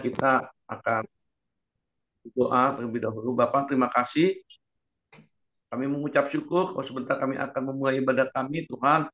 kita akan doa terlebih dahulu. Bapak, terima kasih. Kami mengucap syukur. Kalau sebentar kami akan memulai ibadah kami, Tuhan.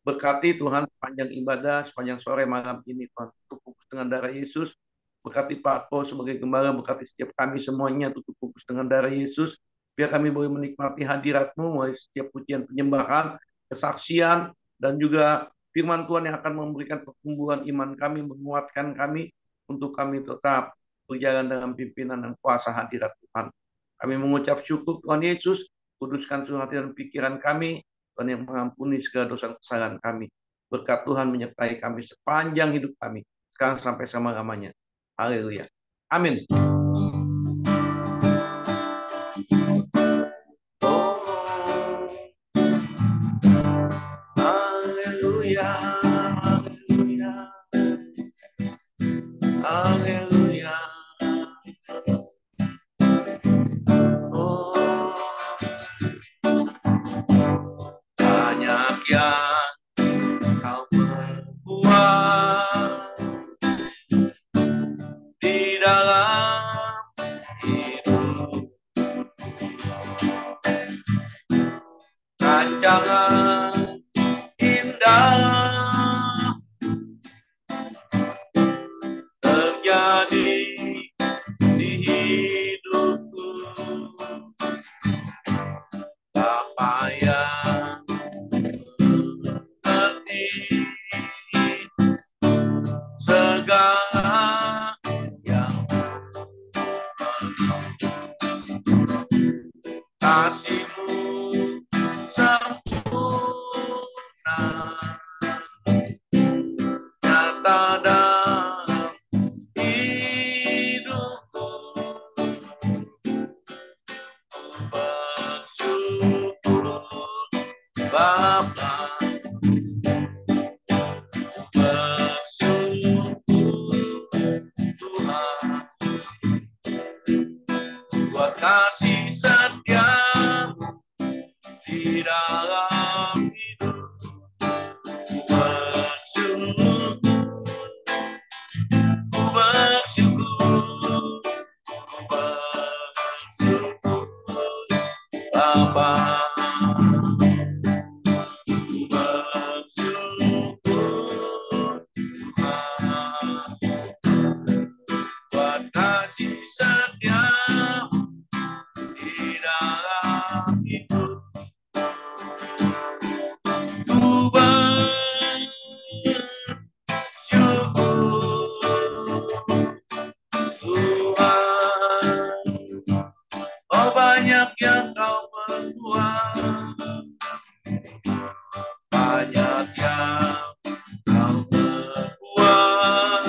Berkati Tuhan sepanjang ibadah, sepanjang sore malam ini, Tuhan. Tutup bungkus dengan darah Yesus. Berkati Pak Ko sebagai gembala, berkati setiap kami semuanya, tutup bungkus dengan darah Yesus. Biar kami boleh menikmati hadirat-Mu, mulai setiap pujian penyembahan, kesaksian, dan juga firman Tuhan yang akan memberikan pertumbuhan iman kami, menguatkan kami, untuk kami tetap berjalan dengan pimpinan dan kuasa hadirat Tuhan. Kami mengucap syukur Tuhan Yesus, kuduskan seluruh hati dan pikiran kami, Tuhan yang mengampuni segala dosa kesalahan kami. Berkat Tuhan menyertai kami sepanjang hidup kami, sekarang sampai selama-lamanya. Haleluya. Amin. Haleluya. Haleluya. Haleluya. Banyak yang kau perbuat di dalam hidup, rancangan indah terjadi di hidupku. Bapa yang mengerti segala yang kasih-Mu sempurna, nyata dalam hidupku. Bersyukur Bapa, bersyukur Tuhan, buat kasih setia di dalam hidup. Bersyukur, bersyukur, bersyukur Bapa. Buat kasih setia di dalam hidup. Ku bersyukur Tuhan, oh banyak yang Kau perbuat, banyak yang Kau perbuat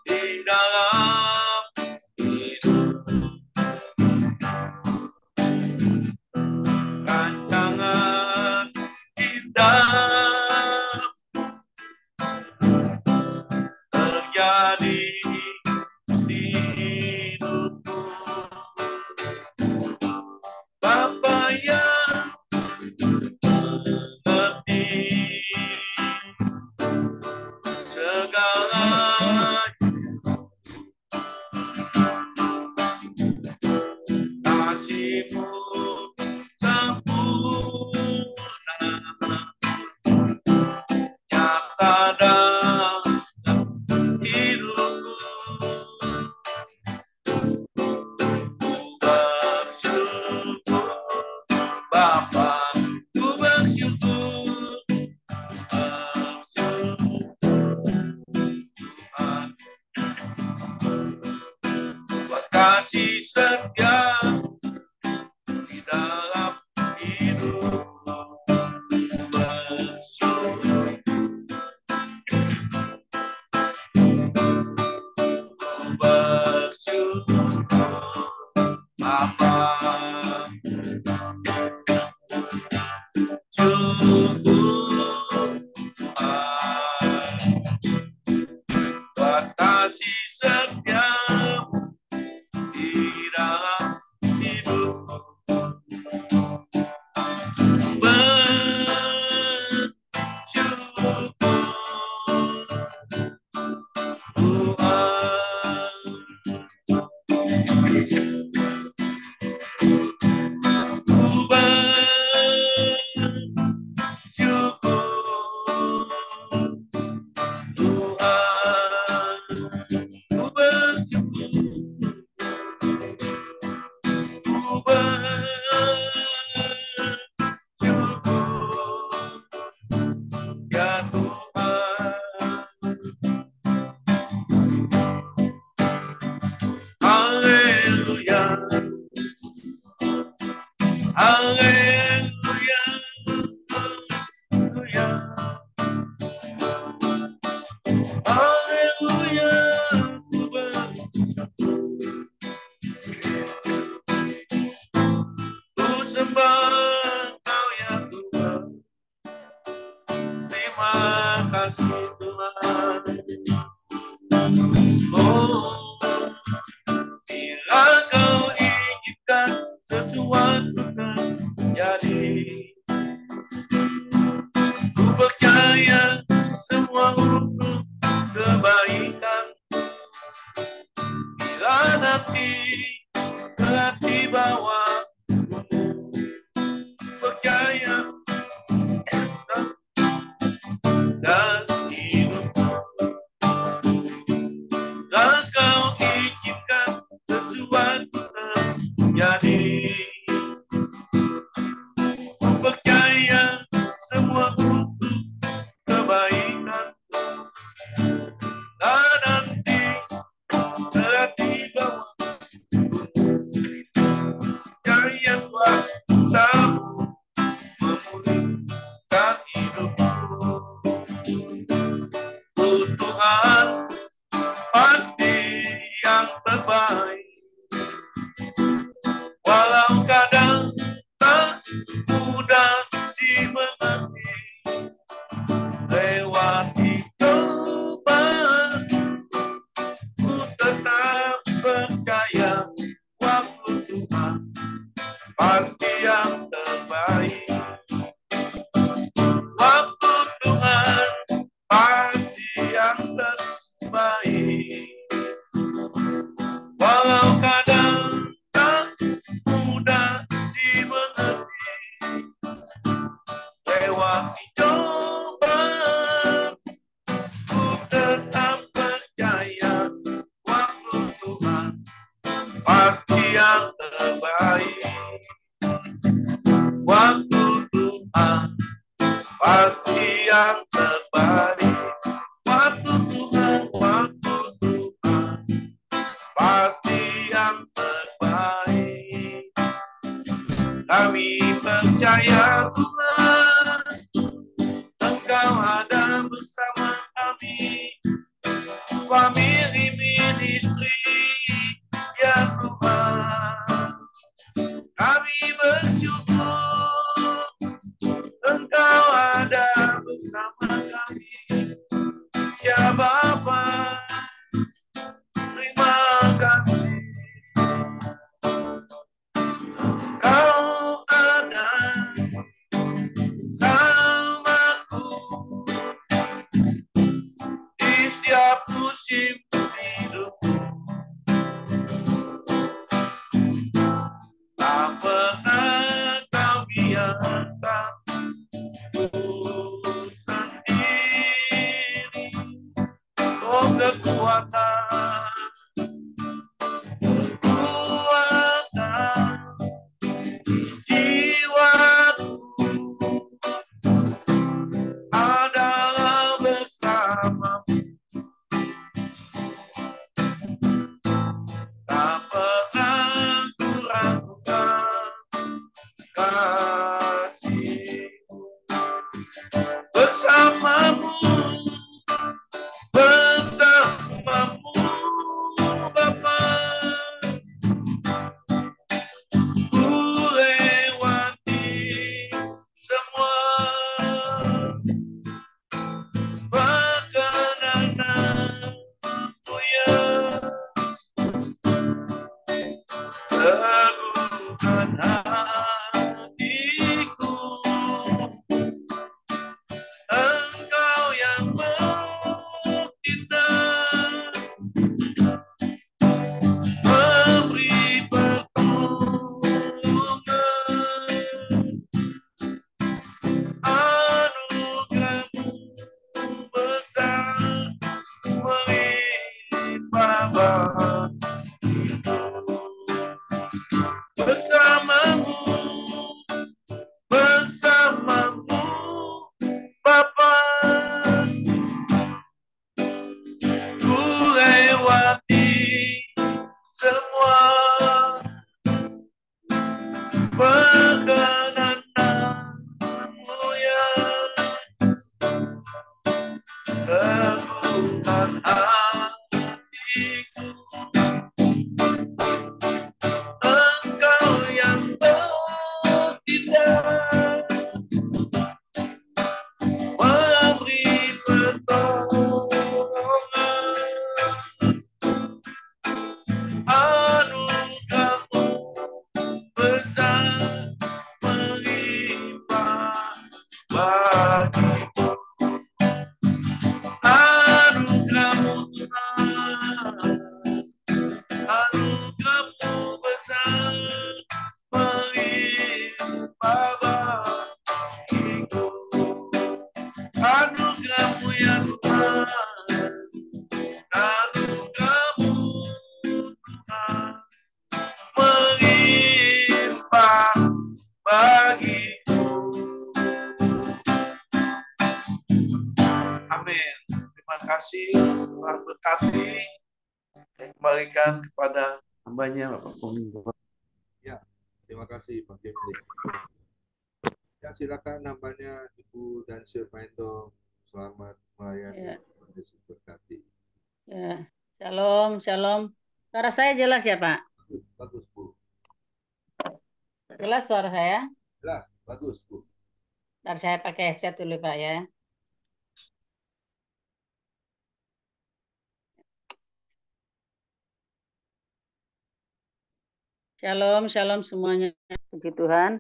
di dalam hidup. Rancangan indah terjadi di hidupku. Bapa yang mengerti segala kasih-Mu sempurna, nyata dalam hidupku. kebaikan. Bila nanti telah di bawah percaya dan hidup, dan kau izinkan sesuatu terjadi. Percaya semua untuk kebaikan. Dan nanti telah di bawah percaya bersama memulihkan hidupku. Tuhan pasti yang terbaik. Walau kadang tak mudah dimengerti, lewati cobaan, ku tetap percaya waktu Tuhan pasti yang terbaik. Waktu Tuhan pasti yang terbaik. Walau kadang tak mudah dimengerti, lewati cobaan, ku tetap percaya waktu Tuhan pasti yang terbaik. Waktu Tuhan pasti yang terbaik. Waktu Tuhan pasti yang terbaik. Kami percaya Tuhan, Engkau ada bersama kami, family ministry, ya Tuhan. Kami bersyukur Engkau ada bersama kami, ya Bapa. Terima kasih Kau ada bersamaku di setiap musim hidupku. Tak pernah Kau biarkan ku sendiri. Oh kekuatan jiwaku adalah bersamamu. Tak pernah ku ragukan kasih-Mu. Bersamamu, bersamamu Bapa. Ku lewati semua perkenananmu, ya. Teguhkan hatiku, Engkau yang mencipta, memberi pertolongan. Anugerah-Mu besar melimpah bagiku. Bersamamu Bapa, ku lewati semua perkenananmu, ya. Teguhkan hatiku, kasih, Tuhan berkati, kembalikan kepada hambanya Bapak Pemimpin. Ya, terima kasih Pak Kepri. Ya, silakan namanya Ibu dan Sirmaito. Selamat melayani. Tuhan Yesus berkati. Ya, shalom, shalom. Suara saya jelas ya, Pak? Bagus, Bu. Jelas suara saya? Jelas, bagus, Bu. Ntar saya pakai headset dulu, Pak ya. Shalom, shalom semuanya. Puji Tuhan.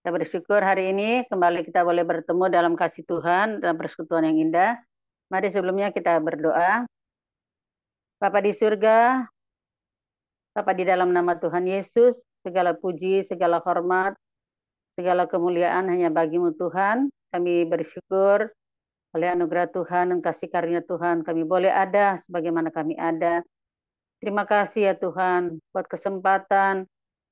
Kita bersyukur hari ini kembali kita boleh bertemu dalam kasih Tuhan, dalam persekutuan yang indah. Mari sebelumnya kita berdoa. Bapa di surga, Bapa di dalam nama Tuhan Yesus, segala puji, segala hormat, segala kemuliaan hanya bagimu Tuhan. Kami bersyukur oleh anugerah Tuhan dan kasih karunia Tuhan, kami boleh ada sebagaimana kami ada. Terima kasih ya Tuhan, buat kesempatan,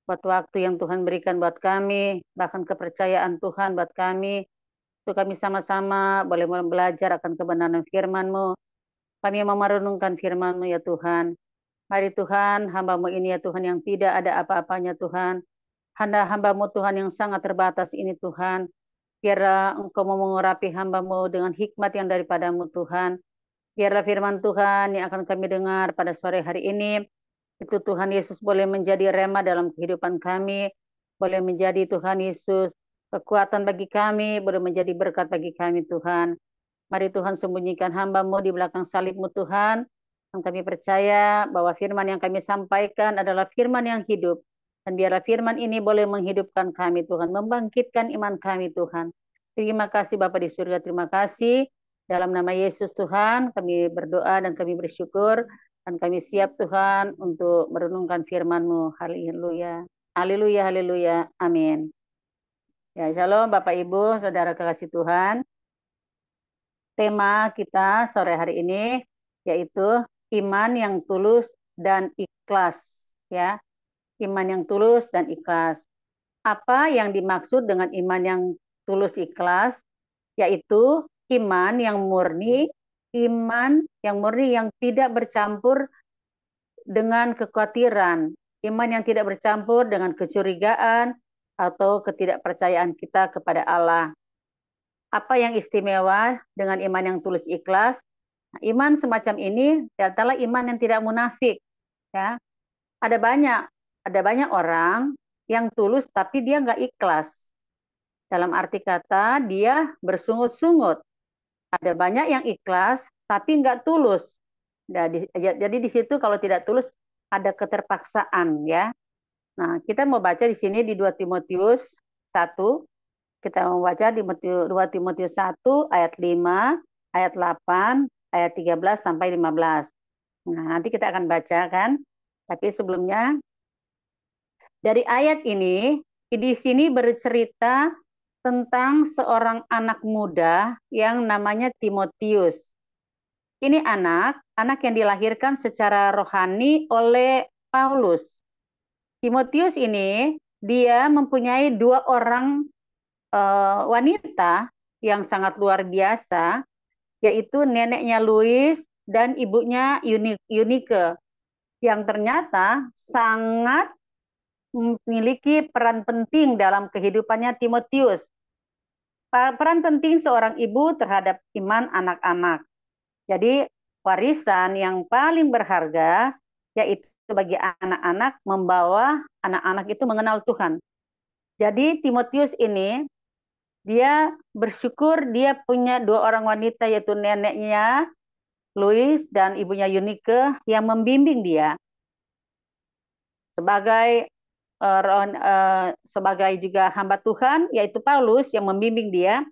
buat waktu yang Tuhan berikan buat kami, bahkan kepercayaan Tuhan buat kami, untuk kami sama-sama boleh belajar akan kebenaran firman-Mu. Kami mau merenungkan firman-Mu ya Tuhan. Mari Tuhan, hamba-Mu ini ya Tuhan yang tidak ada apa-apanya Tuhan. Hamba-Mu Tuhan yang sangat terbatas ini Tuhan. Biarlah Engkau mau mengurapi hamba-Mu dengan hikmat yang daripada-Mu Tuhan. Biarlah firman Tuhan yang akan kami dengar pada sore hari ini, itu Tuhan Yesus boleh menjadi rema dalam kehidupan kami, boleh menjadi Tuhan Yesus kekuatan bagi kami, boleh menjadi berkat bagi kami Tuhan. Mari Tuhan sembunyikan hamba-Mu di belakang salib-Mu Tuhan. Dan kami percaya bahwa firman yang kami sampaikan adalah firman yang hidup. Dan biarlah firman ini boleh menghidupkan kami Tuhan, membangkitkan iman kami Tuhan. Terima kasih Bapa di surga, terima kasih. Dalam nama Yesus Tuhan, kami berdoa dan kami bersyukur. Dan kami siap Tuhan untuk merenungkan firman-Mu. Haleluya. Haleluya, haleluya. Amin. Ya, shalom Bapak Ibu, Saudara kekasih Tuhan. Tema kita sore hari ini yaitu iman yang tulus dan ikhlas, ya. Iman yang tulus dan ikhlas. Apa yang dimaksud dengan iman yang tulus ikhlas? Yaitu iman yang murni yang tidak bercampur dengan kekhawatiran, iman yang tidak bercampur dengan kecurigaan atau ketidakpercayaan kita kepada Allah. Apa yang istimewa dengan iman yang tulus ikhlas? Nah, iman semacam ini adalah iman yang tidak munafik. Ya, ada banyak orang yang tulus tapi dia nggak ikhlas. Dalam arti kata dia bersungut-sungut. Ada banyak yang ikhlas tapi nggak tulus. Jadi di situ kalau tidak tulus ada keterpaksaan ya. Nah, kita mau baca di sini di 2 Timotius 1. Kita membaca di 2 Timotius 1 ayat 5, ayat 8, ayat 13 sampai 15. Nah, nanti kita akan baca kan. Tapi sebelumnya dari ayat ini di sini bercerita tentang seorang anak muda yang namanya Timotius. Ini anak yang dilahirkan secara rohani oleh Paulus. Timotius ini dia mempunyai 2 orang wanita yang sangat luar biasa, yaitu neneknya Louis dan ibunya Eunike, yang ternyata sangat memiliki peran penting dalam kehidupannya Timotius. Peran penting seorang ibu terhadap iman anak-anak. Jadi warisan yang paling berharga yaitu bagi anak-anak, membawa anak-anak itu mengenal Tuhan. Jadi Timotius ini dia bersyukur dia punya 2 orang wanita yaitu neneknya Louis dan ibunya Eunike yang membimbing dia sebagai juga hamba Tuhan yaitu Paulus yang membimbing dia,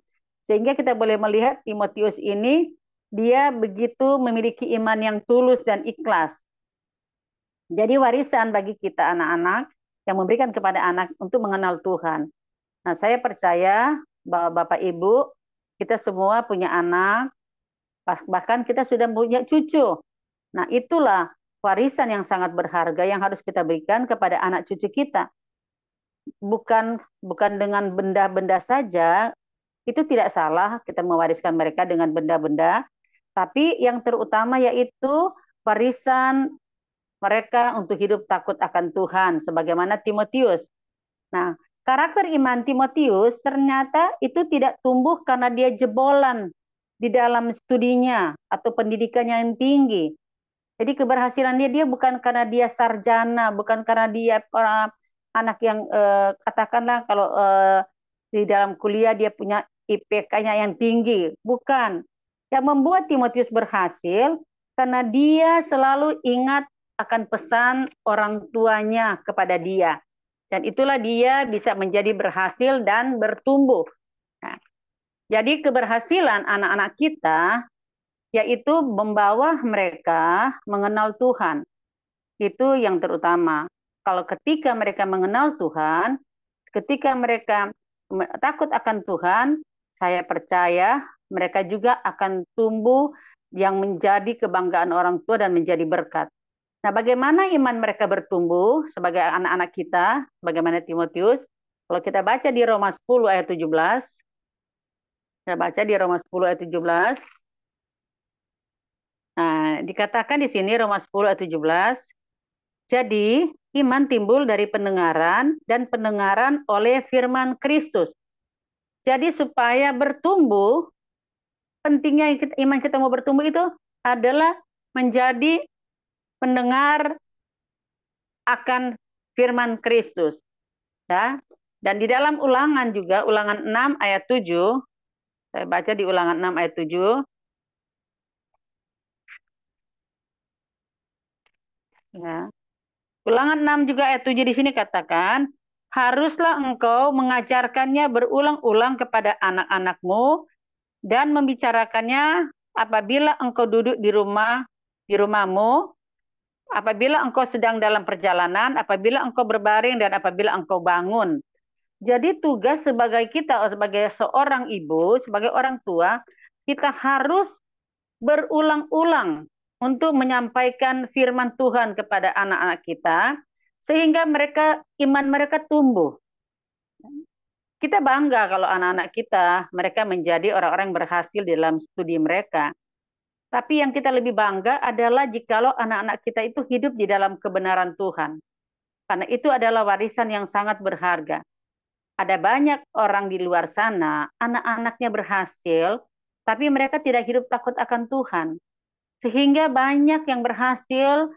sehingga kita boleh melihat Timotius ini dia begitu memiliki iman yang tulus dan ikhlas. Jadi warisan bagi kita anak-anak yang memberikan kepada anak untuk mengenal Tuhan. Nah, saya percaya bahwa Bapak Ibu, kita semua punya anak, bahkan kita sudah punya cucu. Nah, itulah warisan yang sangat berharga yang harus kita berikan kepada anak cucu kita. Bukan dengan benda-benda saja, itu tidak salah kita mewariskan mereka dengan benda-benda, Tapi yang terutama yaitu warisan mereka untuk hidup takut akan Tuhan, sebagaimana Timotius. Nah, karakter iman Timotius ternyata itu tidak tumbuh karena dia jebolan di dalam studinya atau pendidikannya yang tinggi. Jadi keberhasilan dia bukan karena dia sarjana, bukan karena dia anak yang katakanlah kalau di dalam kuliah dia punya IPK-nya yang tinggi, bukan. Yang membuat Timotius berhasil karena dia selalu ingat akan pesan orang tuanya kepada dia. Dan itulah dia bisa menjadi berhasil dan bertumbuh. Nah, jadi keberhasilan anak-anak kita yaitu membawa mereka mengenal Tuhan. Itu yang terutama. Kalau ketika mereka mengenal Tuhan, ketika mereka takut akan Tuhan, saya percaya mereka juga akan tumbuh yang menjadi kebanggaan orang tua dan menjadi berkat. Nah, bagaimana iman mereka bertumbuh sebagai anak-anak kita, bagaimana Timotius? Kalau kita baca di Roma 10 ayat 17, kita baca di Roma 10 ayat 17, nah, dikatakan di sini Roma 10 ayat 17, jadi iman timbul dari pendengaran dan pendengaran oleh firman Kristus. Jadi supaya bertumbuh, pentingnya iman kita mau bertumbuh itu adalah menjadi pendengar akan firman Kristus. Ya. Dan di dalam Ulangan juga, Ulangan 6 ayat 7, saya baca di Ulangan 6 ayat 7. Ya. Ulangan 6 juga ayat 7 di sini katakan, haruslah engkau mengajarkannya berulang-ulang kepada anak-anakmu dan membicarakannya apabila engkau duduk di rumahmu, apabila engkau sedang dalam perjalanan, apabila engkau berbaring, dan apabila engkau bangun. Jadi tugas sebagai kita, sebagai seorang ibu, sebagai orang tua, kita harus berulang-ulang untuk menyampaikan firman Tuhan kepada anak-anak kita, sehingga iman mereka tumbuh. Kita bangga kalau anak-anak kita, mereka menjadi orang-orang yang berhasil dalam studi mereka. Tapi yang kita lebih bangga adalah jikalau anak-anak kita itu hidup di dalam kebenaran Tuhan. Karena itu adalah warisan yang sangat berharga. Ada banyak orang di luar sana, anak-anaknya berhasil, tapi mereka tidak hidup takut akan Tuhan. Sehingga banyak yang berhasil,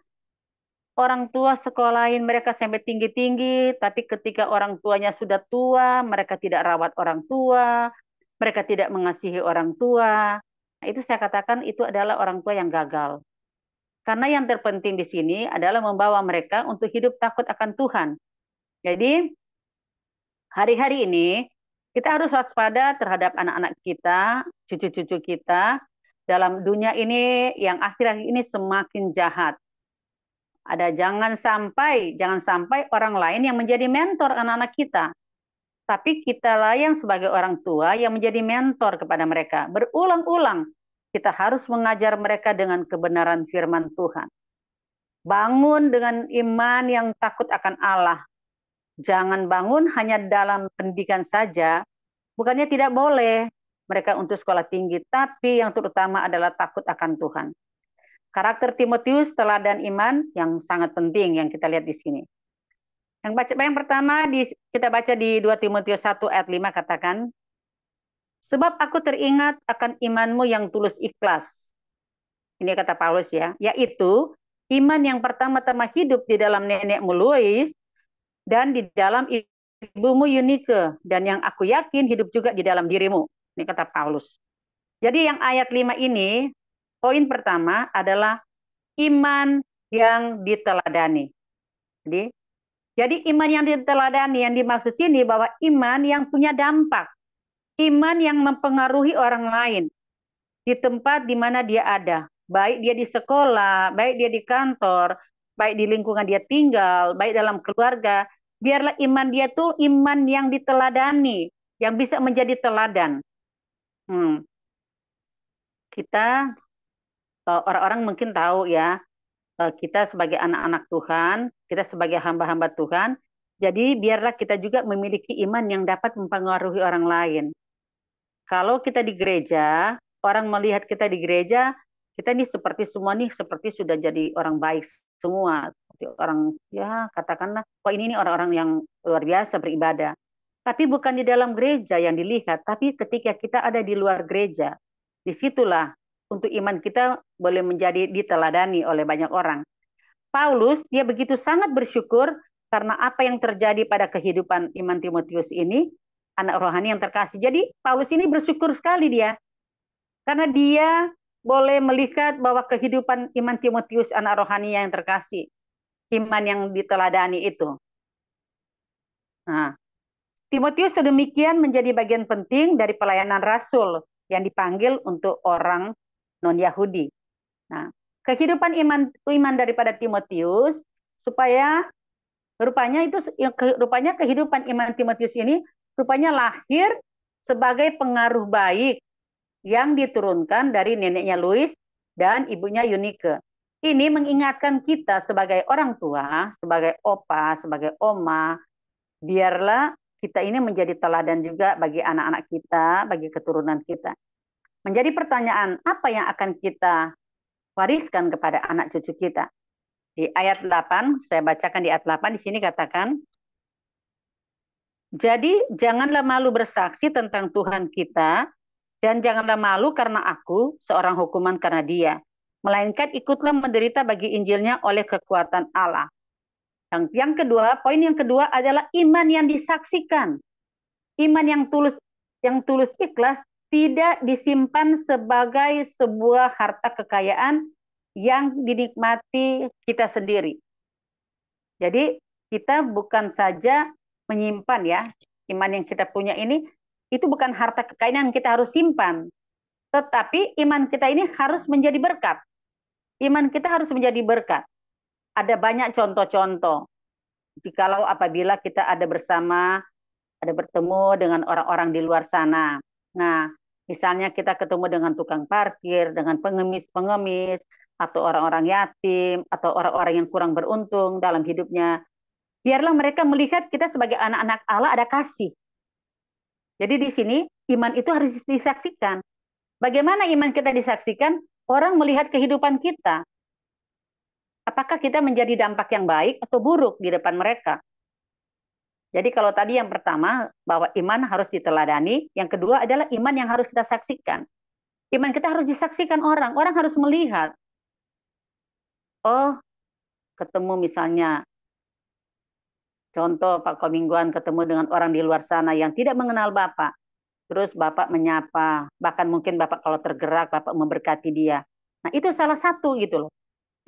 orang tua sekolahin mereka sampai tinggi-tinggi, tapi ketika orang tuanya sudah tua, mereka tidak rawat orang tua, mereka tidak mengasihi orang tua. Nah, itu saya katakan itu adalah orang tua yang gagal. Karena yang terpenting di sini adalah membawa mereka untuk hidup takut akan Tuhan. Jadi, hari-hari ini kita harus waspada terhadap anak-anak kita, cucu-cucu kita dalam dunia ini yang akhir-akhir ini semakin jahat. Jangan sampai orang lain yang menjadi mentor anak-anak kita. Tapi kitalah yang sebagai orang tua yang menjadi mentor kepada mereka. Berulang-ulang kita harus mengajar mereka dengan kebenaran firman Tuhan. Bangun dengan iman yang takut akan Allah. Jangan bangun hanya dalam pendidikan saja, bukannya tidak boleh mereka untuk sekolah tinggi, tapi yang terutama adalah takut akan Tuhan. Karakter Timotius, teladan iman yang sangat penting yang kita lihat di sini. Yang pertama kita baca di 2 Timotius 1 ayat 5 katakan, sebab aku teringat akan imanmu yang tulus ikhlas. Ini kata Paulus ya, yaitu iman yang pertama-tama hidup di dalam nenekmu Lois, dan di dalam ibumu Eunike, dan yang aku yakin hidup juga di dalam dirimu. Ini kata Paulus. Jadi yang ayat 5 ini, poin pertama adalah iman yang diteladani. Jadi iman yang diteladani, yang dimaksud sini bahwa iman yang punya dampak. Iman yang mempengaruhi orang lain di tempat di mana dia ada. Baik dia di sekolah, baik dia di kantor, baik di lingkungan dia tinggal, baik dalam keluarga, biarlah iman dia tuh iman yang diteladani, yang bisa menjadi teladan. Kita, orang-orang mungkin tahu ya, kita sebagai anak-anak Tuhan, kita sebagai hamba-hamba Tuhan, jadi biarlah kita juga memiliki iman yang dapat mempengaruhi orang lain. Kalau kita di gereja, orang melihat kita di gereja, kita ini seperti semua nih seperti sudah jadi orang baik semua, seperti orang ya katakanlah, oh ini orang-orang yang luar biasa beribadah. Tapi bukan di dalam gereja yang dilihat, tapi ketika kita ada di luar gereja, disitulah untuk iman kita boleh menjadi diteladani oleh banyak orang. Paulus, dia begitu sangat bersyukur karena apa yang terjadi pada kehidupan iman Timotius ini, anak rohani yang terkasih. Jadi Paulus ini bersyukur sekali dia, karena dia boleh melihat bahwa kehidupan iman Timotius, anak rohani yang terkasih, iman yang diteladani itu. Nah, Timotius sedemikian menjadi bagian penting dari pelayanan Rasul yang dipanggil untuk orang non-Yahudi. Nah, kehidupan iman daripada Timotius supaya rupanya kehidupan iman Timotius ini rupanya lahir sebagai pengaruh baik yang diturunkan dari neneknya Louis dan ibunya Eunike. Ini mengingatkan kita sebagai orang tua, sebagai opa, sebagai oma, biarlah kita ini menjadi teladan juga bagi anak-anak kita, bagi keturunan kita. Menjadi pertanyaan, apa yang akan kita wariskan kepada anak cucu kita? Di ayat 8, saya bacakan di ayat 8, di sini katakan, jadi janganlah malu bersaksi tentang Tuhan kita, dan janganlah malu karena aku, seorang hukuman karena dia. Melainkan ikutlah menderita bagi Injilnya oleh kekuatan Allah. Yang kedua, poin yang kedua adalah iman yang disaksikan. Iman yang tulus ikhlas tidak disimpan sebagai sebuah harta kekayaan yang dinikmati kita sendiri. Jadi kita bukan saja menyimpan ya, iman yang kita punya ini, itu bukan harta kekayaan yang kita harus simpan. Tetapi iman kita ini harus menjadi berkat. Iman kita harus menjadi berkat. Ada banyak contoh-contoh. Jikalau apabila kita ada bersama, ada bertemu dengan orang-orang di luar sana. Nah, misalnya kita ketemu dengan tukang parkir, dengan pengemis-pengemis, atau orang-orang yatim, atau orang-orang yang kurang beruntung dalam hidupnya. Biarlah mereka melihat kita sebagai anak-anak Allah ada kasih. Jadi di sini iman itu harus disaksikan. Bagaimana iman kita disaksikan? Orang melihat kehidupan kita. Apakah kita menjadi dampak yang baik atau buruk di depan mereka? Jadi kalau tadi yang pertama, bahwa iman harus diteladani. Yang kedua adalah iman yang harus kita saksikan. Iman kita harus disaksikan orang. Orang harus melihat. Oh, ketemu misalnya, contoh Pak Komingguan ketemu dengan orang di luar sana yang tidak mengenal Bapak. Terus Bapak menyapa, bahkan mungkin Bapak kalau tergerak, Bapak memberkati dia. Nah, itu salah satu gitu loh.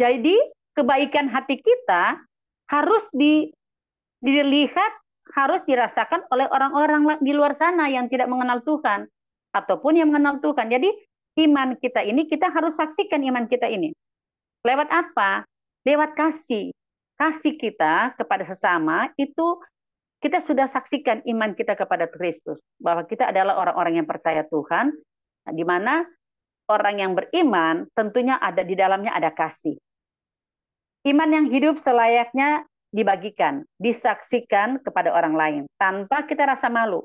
Jadi, kebaikan hati kita harus dilihat, harus dirasakan oleh orang-orang di luar sana yang tidak mengenal Tuhan. Ataupun yang mengenal Tuhan. Jadi, iman kita ini, kita harus saksikan iman kita ini. Lewat apa? Lewat kasih. Kasih kita kepada sesama, itu kita sudah saksikan iman kita kepada Kristus, bahwa kita adalah orang-orang yang percaya Tuhan, di mana orang yang beriman tentunya ada di dalamnya ada kasih. Iman yang hidup selayaknya dibagikan, disaksikan kepada orang lain, tanpa kita rasa malu.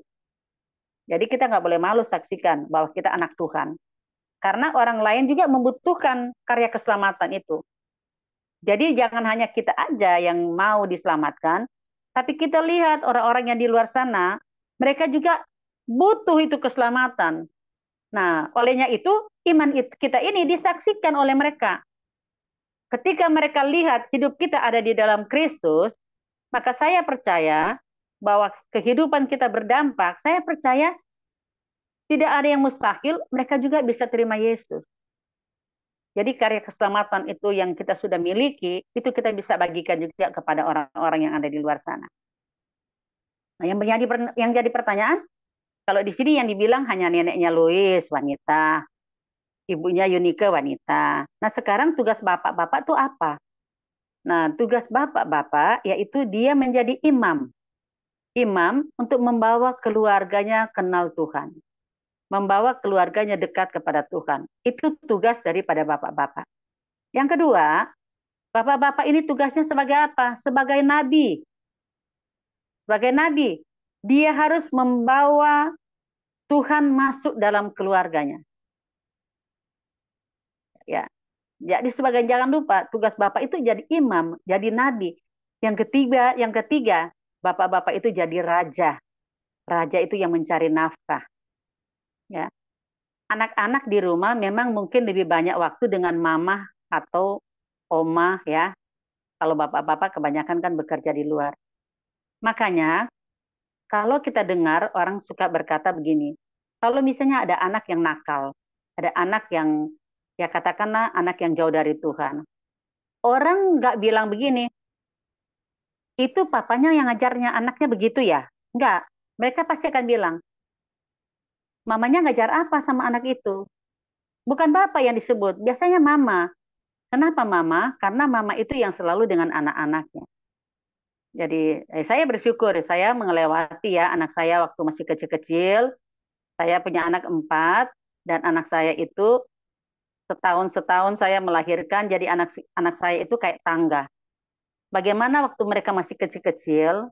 Jadi kita nggak boleh malu saksikan bahwa kita anak Tuhan. Karena orang lain juga membutuhkan karya keselamatan itu. Jadi jangan hanya kita aja yang mau diselamatkan, tapi kita lihat orang-orang yang di luar sana, mereka juga butuh itu keselamatan. Nah, olehnya itu, iman kita ini disaksikan oleh mereka. Ketika mereka lihat hidup kita ada di dalam Kristus, maka saya percaya bahwa kehidupan kita berdampak, saya percaya tidak ada yang mustahil, mereka juga bisa terima Yesus. Jadi karya keselamatan itu yang kita sudah miliki, itu kita bisa bagikan juga kepada orang-orang yang ada di luar sana. Nah, yang jadi pertanyaan, kalau di sini yang dibilang hanya neneknya Louis, wanita, ibunya Eunike, wanita. Nah, sekarang tugas bapak-bapak itu apa? Nah, tugas bapak-bapak yaitu dia menjadi imam. Imam untuk membawa keluarganya kenal Tuhan. Membawa keluarganya dekat kepada Tuhan. Itu tugas daripada bapak-bapak. Yang kedua, bapak-bapak ini tugasnya sebagai apa? Sebagai nabi. Sebagai nabi, dia harus membawa Tuhan masuk dalam keluarganya. Ya, Jadi sebagai jangan lupa tugas Bapak itu jadi imam, jadi nabi. Yang ketiga, Bapak-bapak itu jadi raja. Raja itu yang mencari nafkah. Ya. Anak-anak di rumah memang mungkin lebih banyak waktu dengan mama atau oma ya. Kalau bapak-bapak kebanyakan kan bekerja di luar. Makanya kalau kita dengar orang suka berkata begini, kalau misalnya ada anak yang nakal, ada anak yang ya katakanlah anak yang jauh dari Tuhan. Orang nggak bilang begini, itu papanya yang ngajarnya anaknya begitu ya? Enggak. Mereka pasti akan bilang, mamanya ngajar apa sama anak itu? Bukan bapak yang disebut, biasanya mama. Kenapa mama? Karena mama itu yang selalu dengan anak-anaknya. Jadi saya bersyukur, saya melewati ya anak saya waktu masih kecil-kecil. Saya punya anak 4, dan anak saya itu setahun-setahun saya melahirkan, jadi anak saya itu kayak tangga. Bagaimana waktu mereka masih kecil-kecil,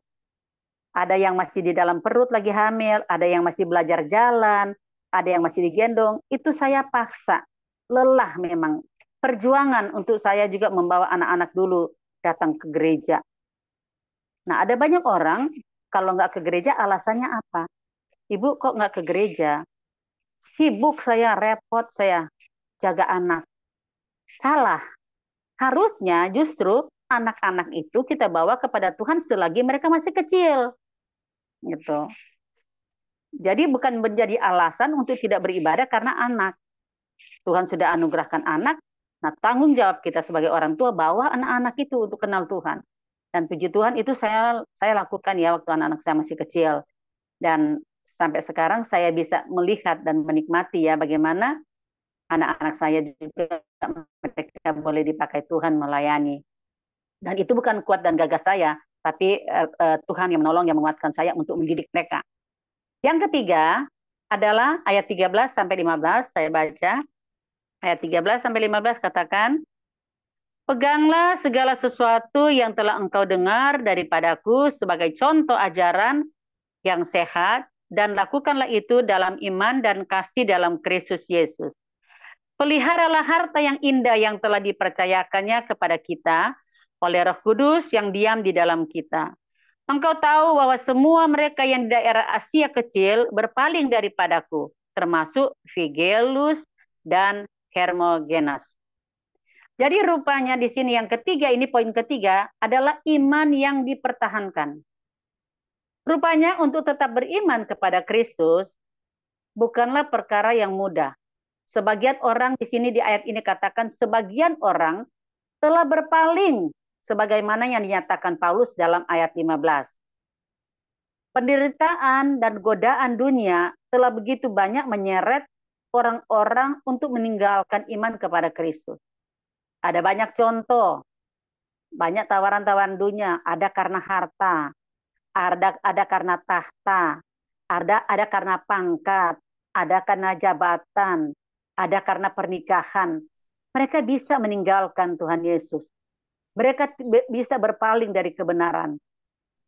ada yang masih di dalam perut lagi hamil, ada yang masih belajar jalan, ada yang masih digendong. Itu saya paksa. Lelah memang. Perjuangan untuk saya juga membawa anak-anak dulu datang ke gereja. Nah, ada banyak orang kalau nggak ke gereja alasannya apa? Ibu kok nggak ke gereja? Sibuk saya, repot saya jaga anak. Salah. Harusnya justru anak-anak itu kita bawa kepada Tuhan selagi mereka masih kecil. Gitu. Jadi bukan menjadi alasan untuk tidak beribadah karena anak. Tuhan sudah anugerahkan anak, nah tanggung jawab kita sebagai orang tua bawa anak-anak itu untuk kenal Tuhan. Dan puji Tuhan itu saya lakukan ya waktu anak-anak saya masih kecil. Dan sampai sekarang saya bisa melihat dan menikmati ya bagaimana anak-anak saya juga mereka boleh dipakai Tuhan melayani. Dan itu bukan kuat dan gagah saya, tapi Tuhan yang menolong, yang menguatkan saya untuk mendidik mereka. Yang ketiga adalah ayat 13 sampai 15, saya baca. Ayat 13 sampai 15 katakan, peganglah segala sesuatu yang telah engkau dengar daripadaku sebagai contoh ajaran yang sehat, dan lakukanlah itu dalam iman dan kasih dalam Kristus Yesus. Peliharalah harta yang indah yang telah dipercayakannya kepada kita oleh Roh Kudus yang diam di dalam kita. Engkau tahu bahwa semua mereka yang di daerah Asia kecil berpaling daripadaku, termasuk Figelus dan Hermogenes. Jadi rupanya di sini yang ketiga, ini poin ketiga, adalah iman yang dipertahankan. Rupanya untuk tetap beriman kepada Kristus bukanlah perkara yang mudah. Sebagian orang di sini di ayat ini katakan sebagian orang telah berpaling sebagaimana yang dinyatakan Paulus dalam ayat 15. Penderitaan dan godaan dunia telah begitu banyak menyeret orang-orang untuk meninggalkan iman kepada Kristus. Ada banyak contoh, banyak tawaran-tawaran dunia, ada karena harta, ada karena tahta, ada karena pangkat, ada karena jabatan, ada karena pernikahan. Mereka bisa meninggalkan Tuhan Yesus. Mereka bisa berpaling dari kebenaran.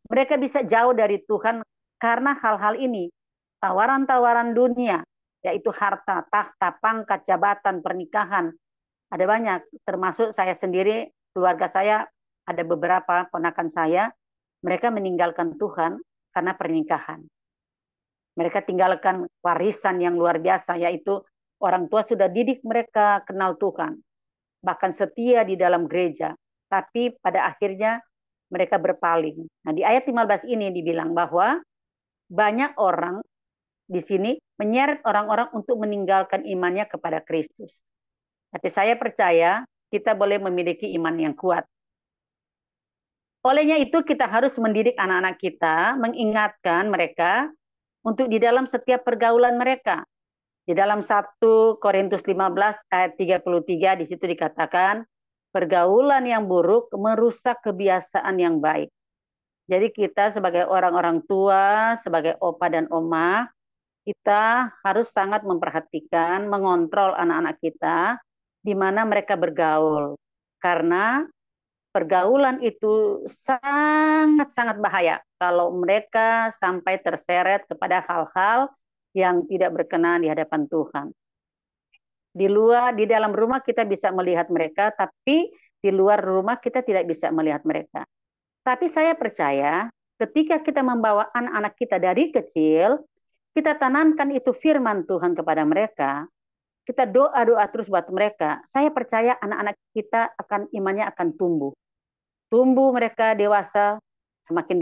Mereka bisa jauh dari Tuhan karena hal-hal ini. Tawaran-tawaran dunia, yaitu harta, tahta, pangkat, jabatan, pernikahan. Ada banyak, termasuk saya sendiri, keluarga saya, ada beberapa ponakan saya, mereka meninggalkan Tuhan karena pernikahan. Mereka tinggalkan warisan yang luar biasa, yaitu orang tua sudah didik mereka kenal Tuhan. Bahkan setia di dalam gereja. Tapi pada akhirnya mereka berpaling. Nah di ayat 15 ini dibilang bahwa banyak orang di sini menyeret orang-orang untuk meninggalkan imannya kepada Kristus. Tapi saya percaya kita boleh memiliki iman yang kuat. Olehnya itu kita harus mendidik anak-anak kita, mengingatkan mereka untuk di dalam setiap pergaulan mereka. Di dalam 1 Korintus 15 ayat 33 di situ dikatakan, pergaulan yang buruk merusak kebiasaan yang baik. Jadi kita sebagai orang-orang tua, sebagai opa dan oma, kita harus sangat memperhatikan, mengontrol anak-anak kita, di mana mereka bergaul. Karena pergaulan itu sangat-sangat bahaya kalau mereka sampai terseret kepada hal-hal yang tidak berkenan di hadapan Tuhan. Di luar, di dalam rumah kita bisa melihat mereka, tapi di luar rumah kita tidak bisa melihat mereka. Tapi saya percaya ketika kita membawa anak-anak kita dari kecil, kita tanamkan itu firman Tuhan kepada mereka, kita doa-doa terus buat mereka, saya percaya anak-anak kita akan imannya akan tumbuh. Tumbuh mereka dewasa, semakin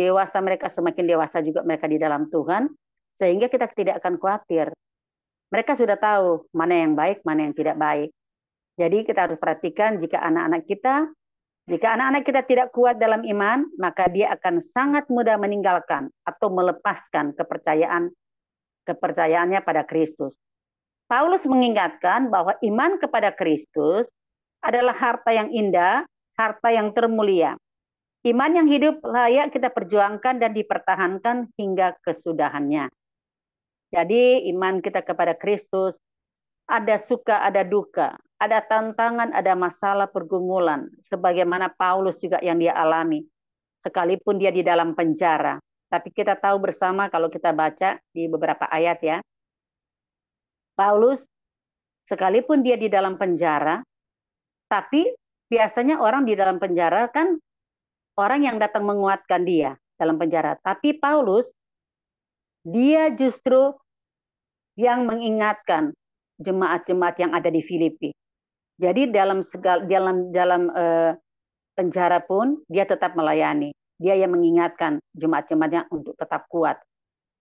dewasa juga mereka di dalam Tuhan, sehingga kita tidak akan khawatir. Mereka sudah tahu mana yang baik, mana yang tidak baik. Jadi kita harus perhatikan jika anak-anak kita tidak kuat dalam iman, maka dia akan sangat mudah meninggalkan atau melepaskan kepercayaannya pada Kristus. Paulus mengingatkan bahwa iman kepada Kristus adalah harta yang indah, harta yang termulia. Iman yang hidup layak kita perjuangkan dan dipertahankan hingga kesudahannya. Jadi iman kita kepada Kristus, ada suka, ada duka, ada tantangan, ada masalah, pergumulan. Sebagaimana Paulus juga yang dia alami. Sekalipun dia di dalam penjara. Tapi kita tahu bersama kalau kita baca di beberapa ayat ya. Paulus, sekalipun dia di dalam penjara, tapi biasanya orang di dalam penjara kan orang yang datang menguatkan dia dalam penjara. Tapi Paulus, dia justru yang mengingatkan jemaat-jemaat yang ada di Filipi. Jadi dalam penjara pun dia tetap melayani. Dia yang mengingatkan jemaat-jemaatnya untuk tetap kuat.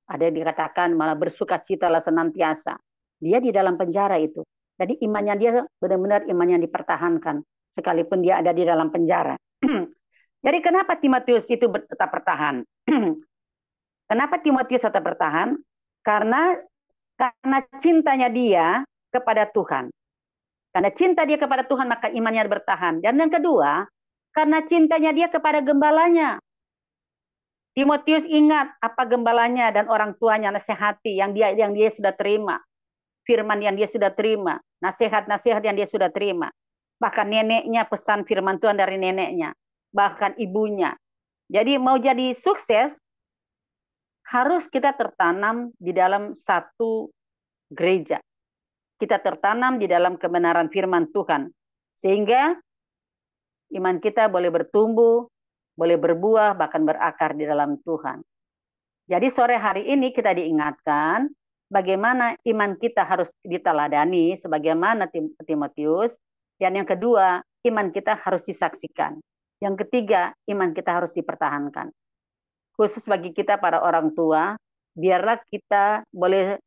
Ada yang dikatakan malah bersukacitalah senantiasa. Dia di dalam penjara itu. Jadi imannya dia benar-benar iman yang dipertahankan. Sekalipun dia ada di dalam penjara. Jadi kenapa Timotius itu tetap bertahan? Kenapa Timotius tetap bertahan? Karena cintanya dia kepada Tuhan. Karena cinta dia kepada Tuhan, maka imannya bertahan. Dan yang kedua, karena cintanya dia kepada gembalanya. Timotius ingat apa gembalanya dan orang tuanya nasihati yang dia sudah terima. Firman yang dia sudah terima. Nasihat-nasihat yang dia sudah terima. Bahkan neneknya pesan firman Tuhan dari neneknya. Bahkan ibunya. Jadi mau jadi sukses, harus kita tertanam di dalam satu gereja. Kita tertanam di dalam kebenaran firman Tuhan. Sehingga iman kita boleh bertumbuh, boleh berbuah, bahkan berakar di dalam Tuhan. Jadi sore hari ini kita diingatkan bagaimana iman kita harus diteladani sebagaimana Timotius. Dan yang kedua, iman kita harus disaksikan. Yang ketiga, iman kita harus dipertahankan. Khusus bagi kita para orang tua, biarlah kita boleh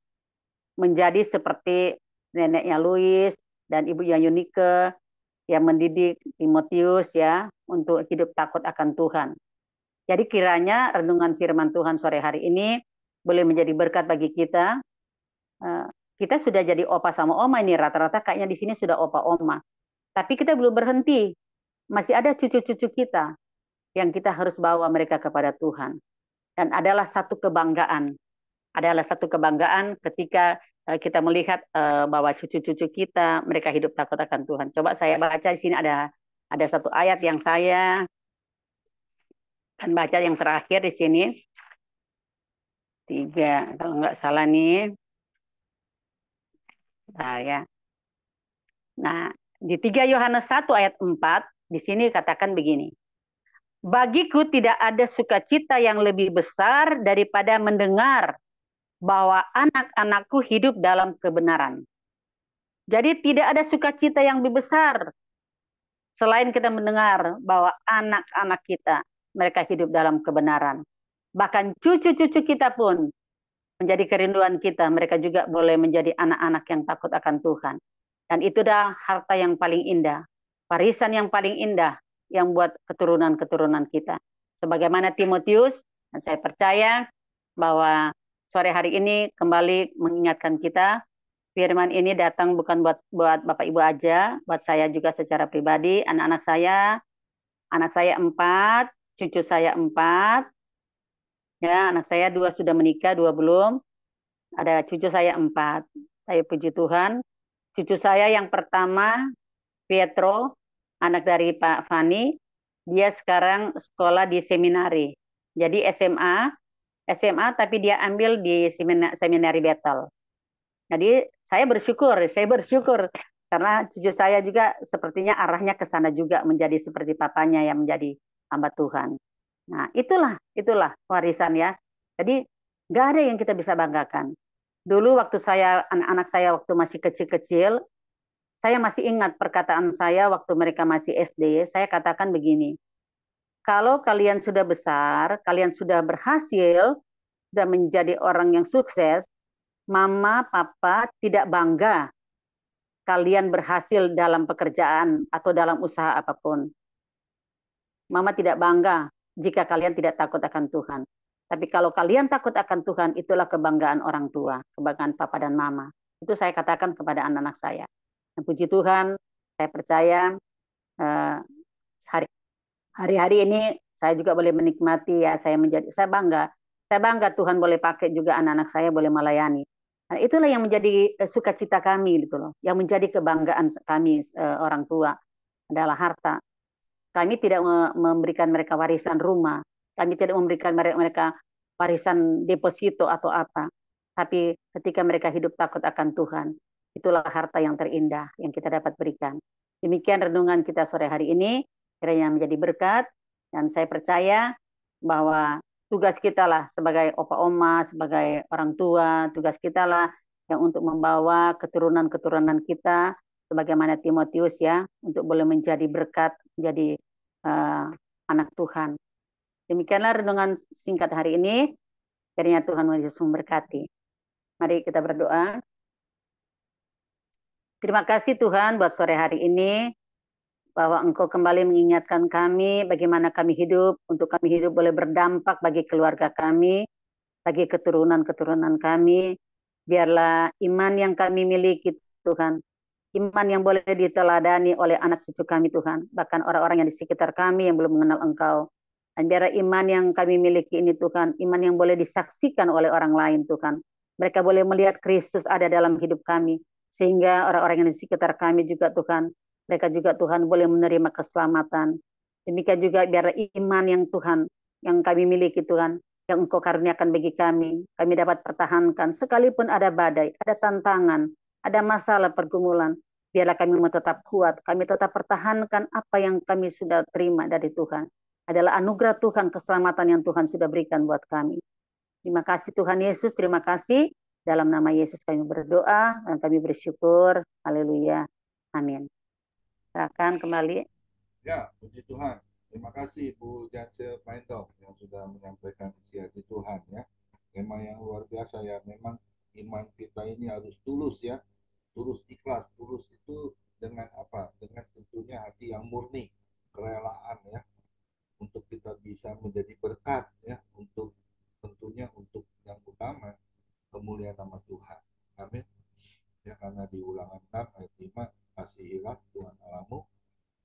menjadi seperti neneknya Louis dan ibunya Yunike yang mendidik Timotius ya untuk hidup takut akan Tuhan. Jadi kiranya renungan firman Tuhan sore hari ini boleh menjadi berkat bagi kita. Kita sudah jadi opa sama oma ini, rata-rata kayaknya di sini sudah opa oma. Tapi kita belum berhenti. Masih ada cucu-cucu kita yang kita harus bawa mereka kepada Tuhan. Dan adalah satu kebanggaan. Adalah satu kebanggaan ketika kita melihat bahwa cucu-cucu kita mereka hidup takut akan Tuhan. Coba saya baca di sini ada satu ayat yang saya akan baca yang terakhir di sini. 3 kalau nggak salah nih. Nah, ya. Nah, di 3 Yohanes 1 ayat 4 di sini katakan begini. Bagiku tidak ada sukacita yang lebih besar daripada mendengar bahwa anak-anakku hidup dalam kebenaran. Jadi tidak ada sukacita yang lebih besar selain kita mendengar bahwa anak-anak kita mereka hidup dalam kebenaran. Bahkan cucu-cucu kita pun menjadi kerinduan kita. Mereka juga boleh menjadi anak-anak yang takut akan Tuhan. Dan itu dah harta yang paling indah. Warisan yang paling indah yang buat keturunan-keturunan kita. Sebagaimana Timotius, dan saya percaya bahwa sore hari ini kembali mengingatkan kita, firman ini datang bukan buat Bapak Ibu aja, buat saya juga secara pribadi, anak saya 4, cucu saya 4, ya anak saya 2 sudah menikah, 2 belum, ada cucu saya 4. Saya puji Tuhan, cucu saya yang pertama Pietro, anak dari Pak Fani, dia sekarang sekolah di seminari. Jadi SMA tapi dia ambil di seminari Bethel. Jadi saya bersyukur Karena cucu saya juga sepertinya arahnya ke sana juga menjadi seperti papanya yang menjadi hamba Tuhan. Nah, itulah warisan ya. Jadi nggak ada yang kita bisa banggakan. Dulu waktu anak-anak saya waktu masih kecil-kecil, saya masih ingat perkataan saya waktu mereka masih SD. Saya katakan begini, kalau kalian sudah besar, kalian sudah berhasil, sudah menjadi orang yang sukses, mama, papa tidak bangga kalian berhasil dalam pekerjaan atau dalam usaha apapun. Mama tidak bangga jika kalian tidak takut akan Tuhan. Tapi kalau kalian takut akan Tuhan, itulah kebanggaan orang tua, kebanggaan papa dan mama. Itu saya katakan kepada anak-anak saya. Dan puji Tuhan, saya percaya eh, hari-hari ini saya juga boleh menikmati ya, saya bangga. Saya bangga Tuhan boleh pakai juga anak-anak saya boleh melayani. Nah, itulah yang menjadi sukacita kami gitu loh. Yang menjadi kebanggaan kami orang tua adalah harta. Kami tidak memberikan mereka warisan rumah. Kami tidak memberikan mereka warisan deposito atau apa. Tapi ketika mereka hidup takut akan Tuhan, itulah harta yang terindah yang kita dapat berikan. Demikian renungan kita sore hari ini, kiranya menjadi berkat, dan saya percaya bahwa tugas kita lah sebagai opa oma, sebagai orang tua, tugas kita lah yang untuk membawa keturunan-keturunan kita, sebagaimana Timotius ya, untuk boleh menjadi berkat, menjadi uh, anak Tuhan. Demikianlah renungan singkat hari ini. Kiranya Tuhan Yesus memberkati. Mari kita berdoa. Terima kasih Tuhan buat sore hari ini, bahwa Engkau kembali mengingatkan kami bagaimana kami hidup, untuk kami hidup boleh berdampak bagi keluarga kami, bagi keturunan-keturunan kami. Biarlah iman yang kami miliki Tuhan, iman yang boleh diteladani oleh anak cucu kami Tuhan, bahkan orang-orang yang di sekitar kami yang belum mengenal Engkau. Dan biarlah iman yang kami miliki ini Tuhan, iman yang boleh disaksikan oleh orang lain Tuhan. Mereka boleh melihat Kristus ada dalam hidup kami, sehingga orang-orang yang di sekitar kami juga Tuhan, mereka juga Tuhan boleh menerima keselamatan. Demikian juga biarlah iman yang Tuhan, yang kami miliki Tuhan, yang Engkau karuniakan bagi kami dapat pertahankan sekalipun ada badai, ada tantangan, ada masalah pergumulan, biarlah kami mau tetap kuat, kami tetap pertahankan apa yang kami sudah terima dari Tuhan. Adalah anugerah Tuhan, keselamatan yang Tuhan sudah berikan buat kami. Terima kasih Tuhan Yesus, terima kasih. Dalam nama Yesus kami berdoa dan kami bersyukur. Haleluya. Amin. Silakan kembali. Ya, puji Tuhan. Terima kasih Bu Jance Paindong yang sudah menyampaikan isi hati Tuhan ya. Memang yang luar biasa ya. Memang iman kita ini harus tulus ya. Tulus ikhlas. Tulus itu dengan apa? Dengan tentunya hati yang murni, kerelaan ya. Untuk kita bisa menjadi berkat ya. Untuk tentunya untuk yang utama kemuliaan nama Tuhan. Amin. Ya, karena di Ulangan 6 ayat 5, kasihilah Tuhan Allahmu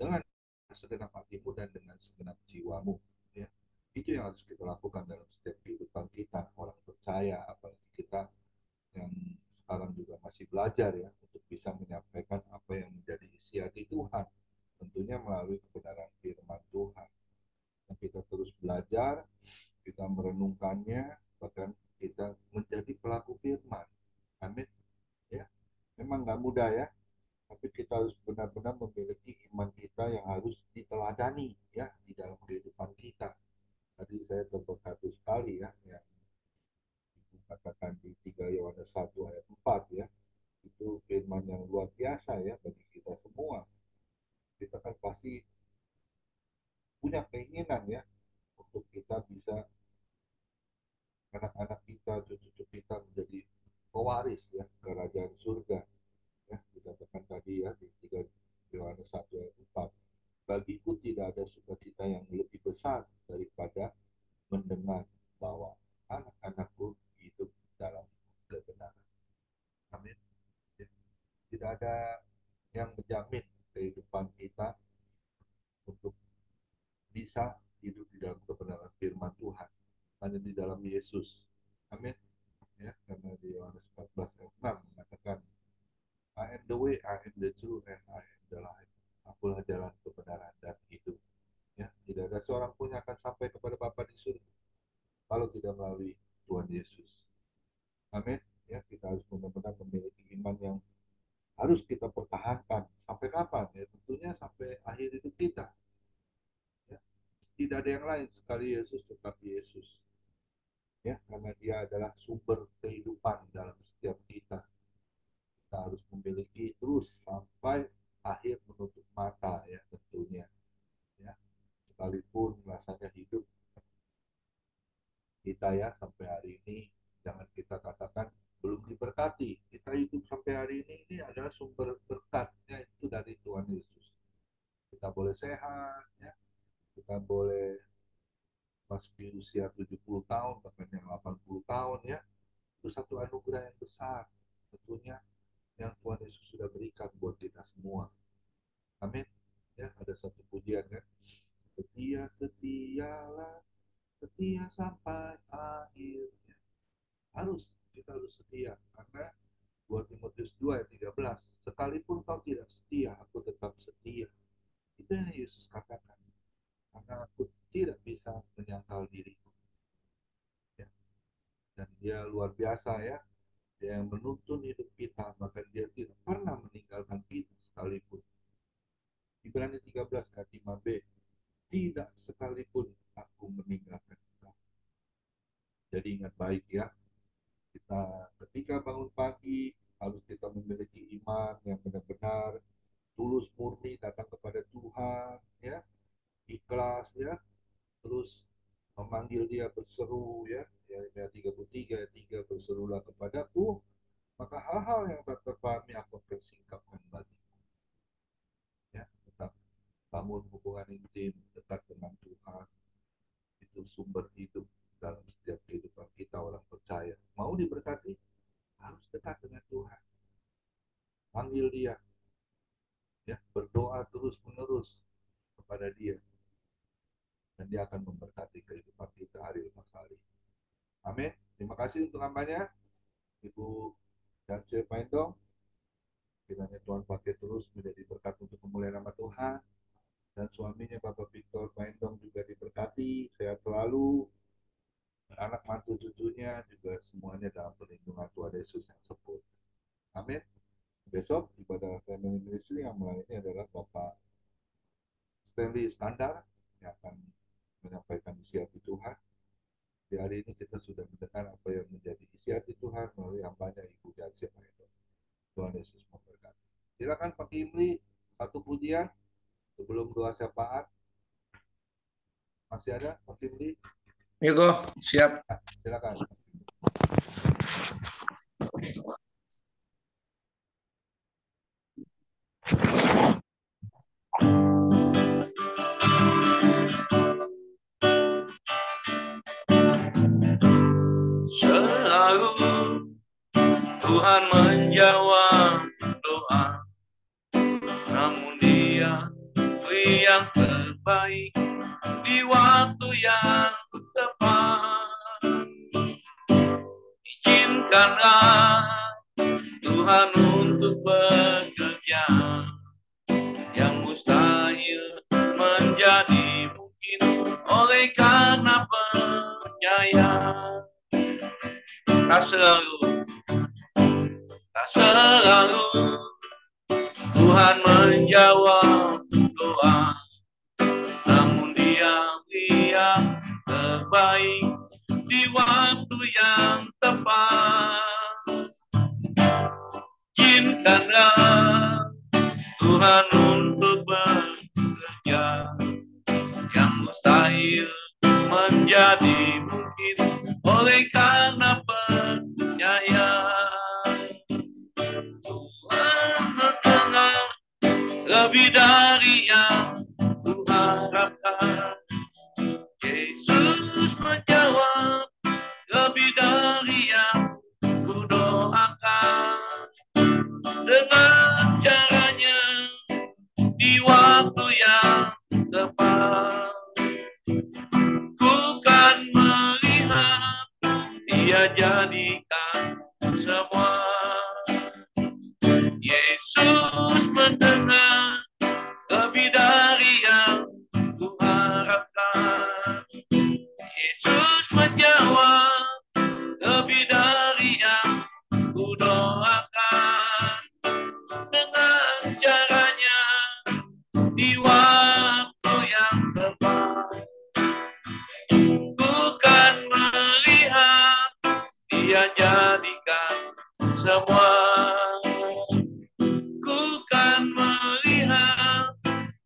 dengan segenap hatimu dan dengan segenap jiwamu ya. Itu yang harus kita lakukan dalam setiap kehidupan kita, orang percaya, apalagi kita yang sekarang juga masih belajar ya, untuk bisa menyampaikan apa yang menjadi isi hati Tuhan, tentunya melalui kebenaran firman Tuhan. Dan kita terus belajar, kita merenungkannya, bahkan kita menjadi pelaku firman. Amin ya. Memang nggak mudah ya, tapi kita harus benar-benar memiliki iman kita yang harus diteladani ya di dalam kehidupan kita. Tadi saya terberkati sekali ya, yang dikatakan di 3 Yohanes 1 ayat 4 ya. Itu firman yang luar biasa ya bagi kita semua. Kita kan pasti punya keinginan ya untuk kita bisa anak-anak kita, cucu-cucu kita menjadi pewaris ya kerajaan surga. Ya, dikatakan tadi ya di 3 Yohanes 1 ayat 4. Bagiku tidak ada sukacita yang lebih besar daripada mendengar bahwa anak-anakku hidup dalam kebenaran. Amin. Tidak ada yang menjamin kehidupan kita untuk bisa hidup di dalam kebenaran firman Tuhan. Hanya di dalam Yesus. Amin. Ya, karena di Yohanes 14 ayat 6 mengatakan, I am the way, I am the truth, and I am the life. Akulah jalan kebenaran dan hidup. Ya, tidak ada seorang pun yang akan sampai kepada Bapa di surga kalau tidak melalui Tuhan Yesus. Amin. Ya, kita harus benar-benar memiliki iman yang harus kita pertahankan. Sampai kapan? Ya tentunya sampai akhir hidup kita. Ya. Tidak ada yang lain sekali Yesus tetap Yesus. Ya, karena dia adalah sumber kehidupan dalam setiap kita. Kita harus memiliki terus sampai akhir menutup mata ya tentunya. Ya, sekalipun rasanya hidup kita ya sampai hari ini jangan kita katakan belum diberkati. Kita hidup sampai hari ini adalah sumber berkatnya itu dari Tuhan Yesus. Kita boleh sehat ya, kita boleh masih usia 70 tahun bahkan yang 80 tahun ya. Itu satu anugerah yang besar tentunya yang Tuhan Yesus sudah berikan buat kita semua. Amin. Ya, ada satu pujian kan. Setia setialah, setia sampai akhir. Kita harus setia karena 2 Timotius 2 ayat 13, sekalipun kau tidak setia, aku tetap setia. Itu yang Yesus katakan. Karena aku tidak bisa menyangkal diriku. Ya. Dan dia luar biasa ya. Dia yang menuntun hidup kita, maka dia tidak pernah meninggalkan kita sekalipun. Ibrani 13 ayat 5b, tidak sekalipun aku meninggalkan kita. Jadi ingat baik ya, kita ketika bangun pagi harus kita memiliki iman yang benar-benar tulus murni datang kepada Tuhan ya, ikhlas ya, terus memanggil dia berseru ya, ayat 33 ayat 3, berserulah kepadaku maka hal-hal yang tak terpahami aku akan singkapkan bagimu ya. Tetap bangun hubungan intim dekat dengan Tuhan, itu sumber hidup dalam setiap kehidupan kita orang percaya. Mau diberkati harus dekat dengan Tuhan, panggil dia ya, berdoa terus menerus kepada dia dan dia akan memberkati kehidupan kita hari lepas hari. Amin. Terima kasih untuk hambanya Ibu Jansil Paindong. Kiranya Tuhan pakai terus menjadi berkat untuk kemuliaan nama Tuhan, dan suaminya Bapak Victor Paindong juga diberkati, sehat selalu, anak mantu cucunya juga semuanya dalam perlindungan Tuhan Yesus yang sebut. Amin. Besok ibadah family ministry yang melayani adalah Bapak Stanley Iskandar yang akan menyampaikan isi hati Tuhan. Di hari ini kita sudah mendengar apa yang menjadi isi hati Tuhan melalui hambanya Ibu Jansil Paindong. Tuhan Yesus memberkati. Silakan Pak Kimli, satu pujian sebelum doa syafaat. Masih ada Pak Kimli? Yuk, siap. Silakan. Selalu Tuhan menjawab doa, namun Dia beri yang terbaik di waktu yang tepat. Izinkanlah Tuhan untuk bekerja, yang mustahil menjadi mungkin oleh karena percaya. Tak selalu Tuhan menjawab doa, namun Dia yang terbaik di waktu yang tepat. Izinkanlah Tuhan untuk bekerja, yang mustahil menjadi mungkin oleh karena percaya. Tuhan mendengar lebih dari yang ku harapkan. Yesus menjawab lebih dari yang ku doakan. Dengan caranya di waktu yang tepat, ku kan melihat Dia jadikan semua. Yesus mendengar lebih jadikan semua. Ku kan melihat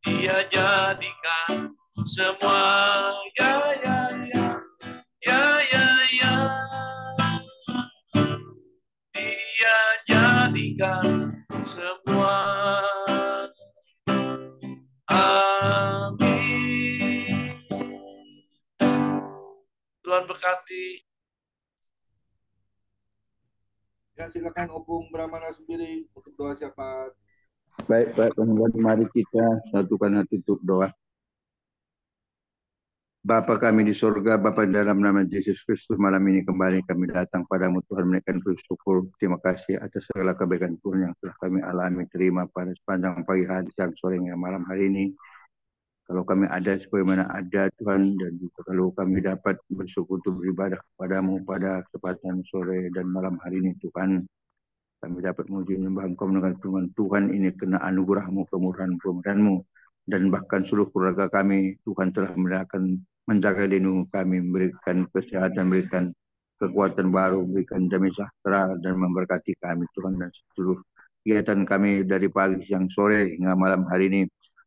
dia jadikan semua. Ya, ya, ya, ya, ya, ya. Dia jadikan semua. Amin. Tuhan berkati. Ya, silakan Opung Brahmana sendiri untuk doa syafaat. Baik, Pak, mari kita satukan hati untuk doa. Bapa kami di surga, Bapa dalam nama Yesus Kristus, malam ini kembali kami datang padamu Tuhan, menaikkan bersyukur. Terima kasih atas segala kebaikan Tuhan yang telah kami alami, terima pada sepanjang pagi hari, siang, sore, hingga malam hari ini. Kalau kami ada sebagaimana ada Tuhan, dan juga kalau kami dapat bersyukur untuk beribadah kepadamu pada kesempatan sore dan malam hari ini Tuhan, kami dapat memuji menyembah Engkau dengan firman Tuhan ini kena anugerah-Mu, kemurahan-Mu, dan bahkan seluruh keluarga kami Tuhan telah menjaga lindung kami, memberikan kesehatan, memberikan kekuatan baru, memberikan damai sejahtera dan memberkati kami Tuhan, dan seluruh kegiatan kami dari pagi, siang, sore hingga malam hari ini.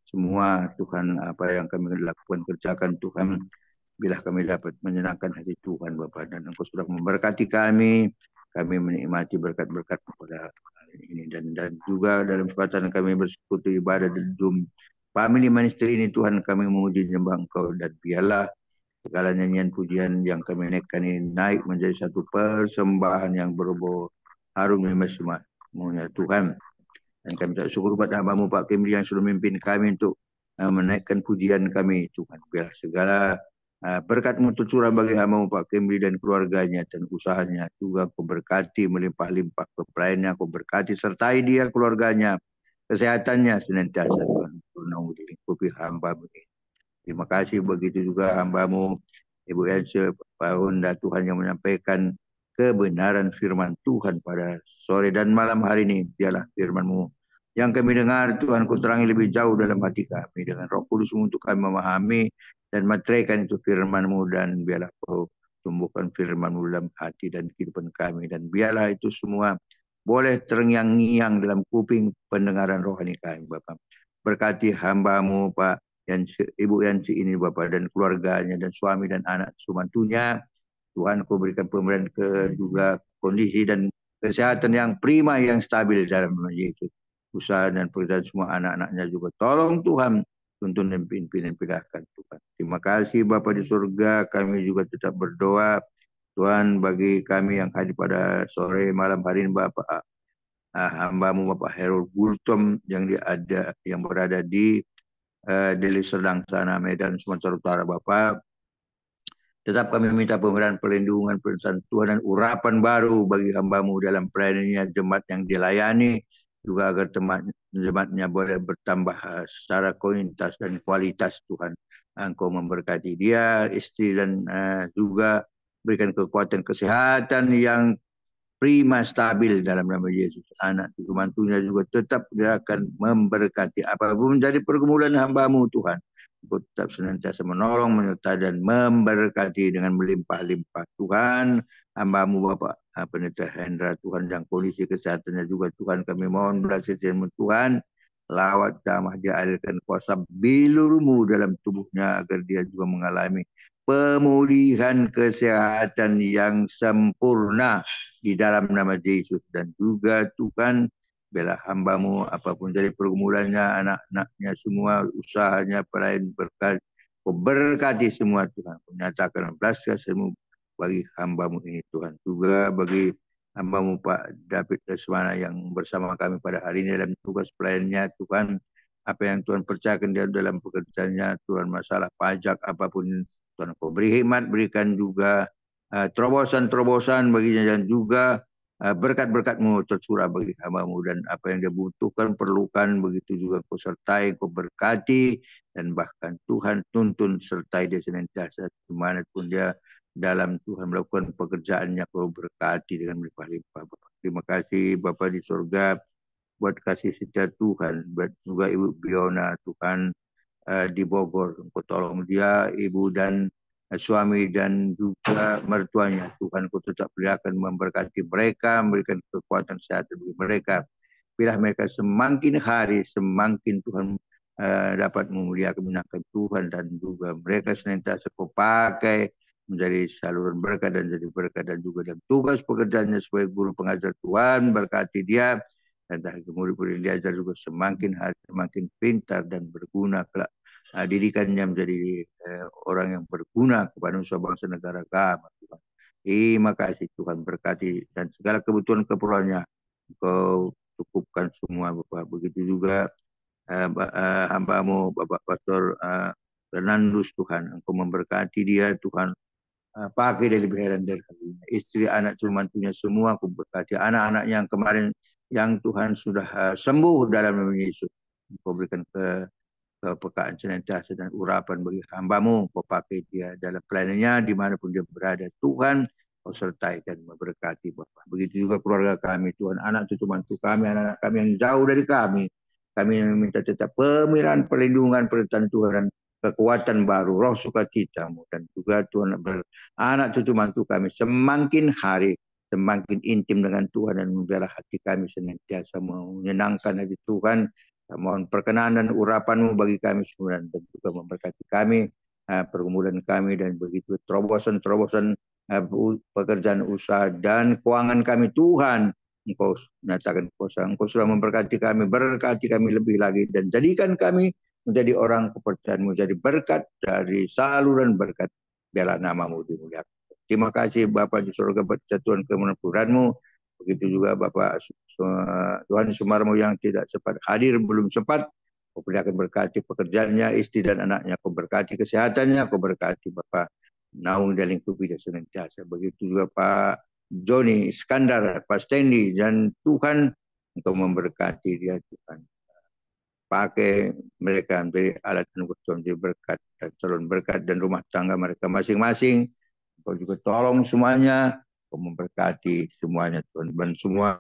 Semua Tuhan apa yang kami lakukan, kerjakan Tuhan, bila kami dapat menyenangkan hati Tuhan Bapa, dan Engkau sudah memberkati kami menikmati berkat-berkat pada hari ini, dan juga dalam kesempatan kami bersekutu ibadah di Zoom Family Ministry ini Tuhan, kami memuji menyembah Engkau, dan biarlah segala nyanyian pujian yang kami naikkan ini naik menjadi satu persembahan yang berbau harum semua Tuhan. Dan kami tak syukur kepada hamba-Mu Pak Kimli yang sudah memimpin kami untuk menaikkan pujian kami Tuhan. Biarlah segala berkat-Mu tercurah bagi hamba-Mu Pak Kimli dan keluarganya dan usahanya. Juga Kau berkati melimpah-limpah ke pelayannya, Kau berkati sertai dia, keluarganya, kesehatannya senantiasa Tuhan. Tunang dilingkupi hamba-Mu ini. Terima kasih, begitu juga hamba-Mu Ibu Elsa Pak Honda Tuhan yang menyampaikan kebenaran firman Tuhan pada sore dan malam hari ini. Biarlah firman-Mu yang kami dengar Tuhan, Kau terangi lebih jauh dalam hati kami dengan Roh Kudus untuk kami memahami dan meteraikan itu firman-Mu, dan biarlah Kau tumbuhkan firman-Mu dalam hati dan kehidupan kami, dan biarlah itu semua boleh terngiang-ngiang dalam kuping pendengaran rohani kami Bapak. Berkati hamba-Mu Pak Ibu Yanci ini Bapak, dan keluarganya dan suami dan anak sumantunya. Tuhan Kau berikan pemberian juga kondisi dan kesehatan yang prima, yang stabil dalam nama Yesus. Usaha dan pekerjaan semua anak-anaknya juga tolong Tuhan, tuntun dan pimpin dan pindahkan Tuhan. Terima kasih Bapa di surga, kami juga tetap berdoa Tuhan bagi kami yang hadir pada sore malam hari ini Bapak, hamba-Mu Bapak Herul Gultom yang berada di Deli Serdang sana, Medan, Sumatera Utara Bapak. Tetap kami minta pemberian perlindungan, persentuhan dan urapan baru bagi hamba-Mu dalam pelayanannya, jemaat yang dilayani, juga agar jemaatnya boleh bertambah secara kuantitas dan kualitas Tuhan. Engkau memberkati dia, istri, dan juga berikan kekuatan kesehatan yang prima, stabil dalam nama Yesus. Anak mantunya juga tetap dia akan memberkati. Apapun menjadi pergumulan hamba-Mu Tuhan, Engkau tetap senantiasa menolong, menyertai dan memberkati dengan melimpah-limpah. Tuhan, hamba-Mu Bapak Pendeta Hendra Tuhan, yang kondisi kesehatannya juga Tuhan, kami mohon belas kasihan-Mu Tuhan, lawat damah dia, alirkan kuasa bilur-Mu dalam tubuhnya agar dia juga mengalami pemulihan kesehatan yang sempurna di dalam nama Yesus. Dan juga Tuhan, bela hamba-Mu apapun jadi pergumulannya, anak-anaknya semua, usahanya, pelayan berkati semua Tuhan. Menyatakan belas kasihan-Mu bagi hamba-Mu ini Tuhan. Juga bagi hamba-Mu Pak David Lesmana yang bersama kami pada hari ini dalam tugas pelayannya Tuhan. Apa yang Tuhan percayakan dia dalam pekerjaannya Tuhan, masalah pajak apapun Tuhan Kau beri hikmat, berikan juga terobosan-terobosan baginya, dan juga berkat-berkat-Mu tercurah bagi hamba-Mu, dan apa yang dia butuhkan, perlukan, begitu juga Kau sertai, Kau berkati, dan bahkan Tuhan tuntun sertai dia senantiasa dimanapun dia dalam Tuhan melakukan pekerjaannya. Kau berkati dengan melimpah-limpah. Terima kasih Bapa di surga buat kasih setia Tuhan, buat juga Ibu Biona Tuhan di Bogor. Engkau tolong dia, Ibu dan suami dan juga mertuanya. Tuhan, Kau tetap akan memberkati mereka, memberikan kekuatan sehat bagi mereka. Bila mereka semakin hari, semakin Tuhan dapat memuliakan menyenangkan Tuhan, dan juga mereka senantiasa Kau pakai menjadi saluran berkat dan jadi berkat, dan juga dalam tugas pekerjaannya sebagai guru pengajar. Tuhan berkati dia, dan murid-murid yang diajar juga semakin hari semakin pintar dan berguna kelak. Didikannya menjadi orang yang berguna kepada nusa bangsa negara agama. Tuhan, terima kasih Tuhan, berkati dan segala kebutuhan keperluannya Kau cukupkan semua Bapak. Begitu juga hamba-Mu Bapak Pastor Fernandus, Tuhan, Engkau memberkati dia Tuhan. Pakai dia lebih heran dari hal. Istri, anak, mantunya semua Kau berkati. Anak-anaknya yang kemarin yang Tuhan sudah sembuh dalam nama Yesus. Kau berikan kepekaan senantiasa dan urapan bagi hamba-Mu. Kau pakai dia dalam pelayanannya dimanapun dia berada. Tuhan, Kau sertai dan memberkati Bapak. Begitu juga keluarga kami, Tuhan, anak cucu mantu kami, anak-anak kami yang jauh dari kami. Kami meminta tetap pemeliharaan, perlindungan, perintah Tuhan, dan kekuatan baru, roh sukacita-Mu, dan juga Tuhan, anak cucu mantu kami semakin hari semakin intim dengan Tuhan, dan membiarlah hati kami senantiasa menyenangkan hati Tuhan. Mohon perkenan dan urapan-Mu bagi kami semua, dan juga memberkati kami, pergumulan kami, dan begitu terobosan-terobosan pekerjaan usaha dan keuangan kami. Tuhan, Engkau nyatakan kuasa, Engkau sudah memberkati kami, berkati kami lebih lagi, dan jadikan kami menjadi orang kepercayaan-Mu, jadi berkat dari saluran berkat. Biarlah nama-Mu dimuliakan. Terima kasih Bapa di surga, persatuan kemenangan-Mu. Begitu juga Bapak Tuhan Sumarmo yang tidak sempat hadir, belum sempat. Kau akan berkati pekerjaannya, istri dan anaknya. Kau berkati kesehatannya, Kau berkati Bapak naung dan lingkupi dia senantiasa. Begitu juga Pak Joni Iskandar, Pak Stanley, dan Tuhan Engkau memberkati dia Tuhan. Pakai mereka menjadi alat dan berkat dan calon berkat dan rumah tangga mereka masing-masing. Kau juga tolong semuanya, Kau memberkati semuanya Tuhan. Dan semua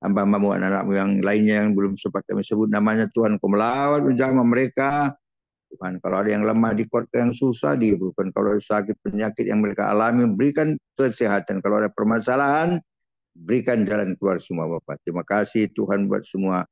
hamba-Mu, anak-anak-Mu yang lainnya yang belum sempat kami sebut namanya, Tuhan, Kau melawat menjamah mereka. Tuhan, kalau ada yang lemah, dikuatkan, yang susah, dibukan. Kalau ada sakit penyakit yang mereka alami, berikan kesehatan. Kalau ada permasalahan, berikan jalan keluar semua Bapak. Terima kasih Tuhan buat semua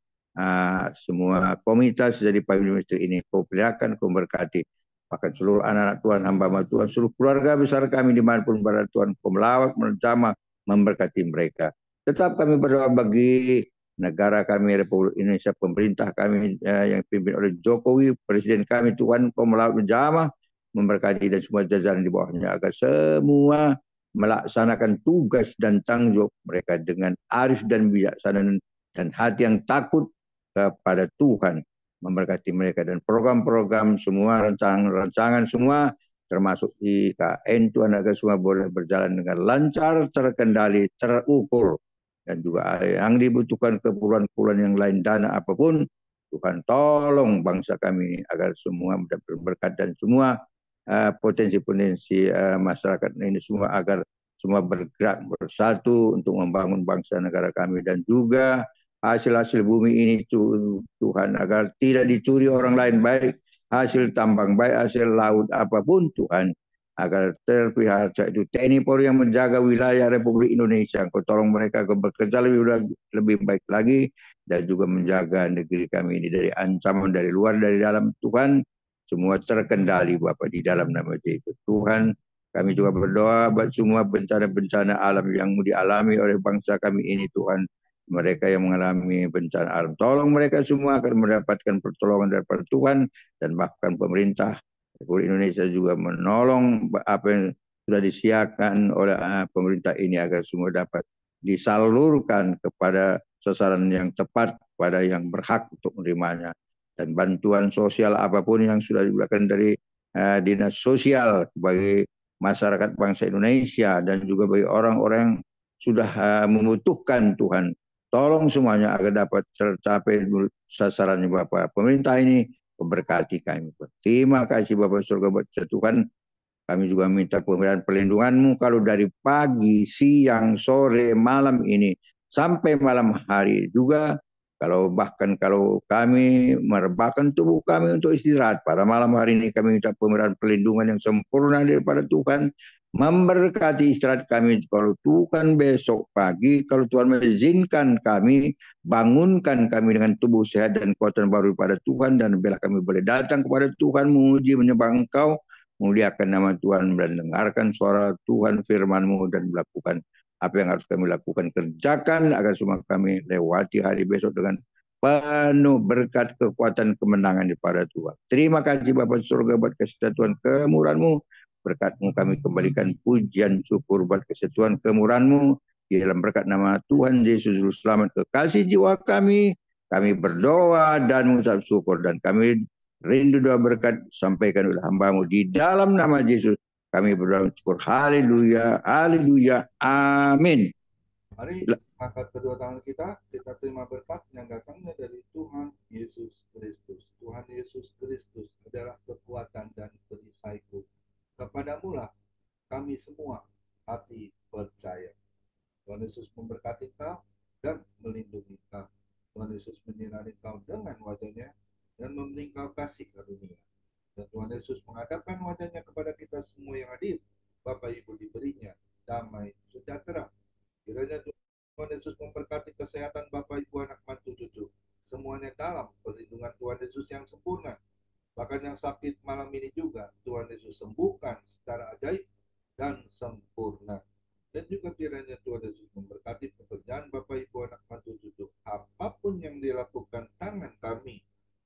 komunitas dari pemimpin ministry ini. Kau peliharakan, Kau berkati. Bahkan seluruh anak-anak Tuhan, hamba-hamba Tuhan, seluruh keluarga besar kami dimanapun berada, Tuhan, Kau melawat, menjamah, memberkati mereka. Tetap kami berdoa bagi negara kami, Republik Indonesia, pemerintah kami yang dipimpin oleh Jokowi, Presiden kami, Tuhan, Kau melawat, menjamah, memberkati dan semua jajaran di bawahnya, agar semua melaksanakan tugas dan tanggung jawab mereka dengan arif dan bijaksana dan hati yang takut kepada Tuhan. Memberkati mereka dan program-program semua, rancangan semua, termasuk IKN, Tuhan, agar semua boleh berjalan dengan lancar, terkendali, terukur, dan juga yang dibutuhkan keperluan-keperluan yang lain, dana apapun, Tuhan tolong bangsa kami agar semua mendapat berkat, dan semua potensi-potensi masyarakat ini semua agar semua bergerak bersatu untuk membangun bangsa negara kami, dan juga hasil-hasil bumi ini Tuhan agar tidak dicuri orang lain, baik hasil tambang, baik hasil laut apapun Tuhan, agar terpelihara. Itu TNI Polri yang menjaga wilayah Republik Indonesia. Kau tolong mereka bekerja lebih baik lagi, dan juga menjaga negeri kami ini dari ancaman dari luar, dari dalam. Tuhan, semua terkendali Bapak di dalam nama Yesus. Tuhan, kami juga berdoa buat semua bencana-bencana alam yang dialami oleh bangsa kami ini Tuhan. Mereka yang mengalami bencana alam, tolong mereka semua akan mendapatkan pertolongan daripada Tuhan, dan bahkan pemerintah Republik Indonesia juga menolong apa yang sudah disiapkan oleh pemerintah ini agar semua dapat disalurkan kepada sasaran yang tepat, pada yang berhak untuk menerimanya. Dan bantuan sosial apapun yang sudah diberikan dari dinas sosial bagi masyarakat bangsa Indonesia, dan juga bagi orang-orang yang sudah membutuhkan, Tuhan, tolong semuanya agar dapat tercapai sasarannya Bapak. Pemerintah ini memberkati kami. Terima kasih Bapak surga buat Tuhan. Kami juga minta pemberian perlindungan-Mu kalau dari pagi, siang, sore, malam ini sampai malam hari juga Bahkan kalau kami merebahkan tubuh kami untuk istirahat, pada malam hari ini kami minta pemberian perlindungan yang sempurna daripada Tuhan, memberkati istirahat kami. Kalau Tuhan besok pagi, kalau Tuhan mengizinkan kami, bangunkan kami dengan tubuh sehat dan kekuatan baru daripada Tuhan, dan bila kami boleh datang kepada Tuhan, menguji menyembah Engkau, muliakan nama Tuhan, dan dengarkan suara Tuhan, firman-Mu, dan melakukan apa yang harus kami lakukan, kerjakan agar semua kami lewati hari besok dengan penuh berkat, kekuatan, kemenangan daripada Tuhan. Terima kasih Bapa surga buat kasih Tuhan kemurahan-Mu. Berkat-Mu kami kembalikan pujian syukur buat kasih Tuhan kemurahan-Mu. Di dalam berkat nama Tuhan Yesus Juru Selamat kekasih jiwa kami berdoa dan mengucap syukur, dan kami rindu doa berkat sampaikan oleh hamba-Mu di dalam nama Yesus. Kami berdoa syukur. Haleluya, haleluya, amin. Mari angkat kedua tangan kita terima berkat yang datangnya dari Tuhan Yesus Kristus. Tuhan Yesus Kristus adalah kekuatan dan perisaiku. Kepadamu lah kami semua hati percaya. Tuhan Yesus memberkati kau dan melindungi kau. Tuhan Yesus menyinari kau dengan wajahnya dan memberi kau kasih karunia. Dan Tuhan Yesus menghadapkan wajahnya kepada kita semua yang hadir. Bapak Ibu diberinya damai sejahtera. Kiranya Tuhan Yesus memberkati kesehatan Bapak Ibu anak mantu cucu. Semuanya dalam perlindungan Tuhan Yesus yang sempurna. Bahkan yang sakit malam ini juga Tuhan Yesus sembuhkan secara ajaib dan sempurna. Dan juga kiranya Tuhan Yesus memberkati pekerjaan Bapak Ibu anak mantu cucu. Apapun yang dilakukan tangan kami,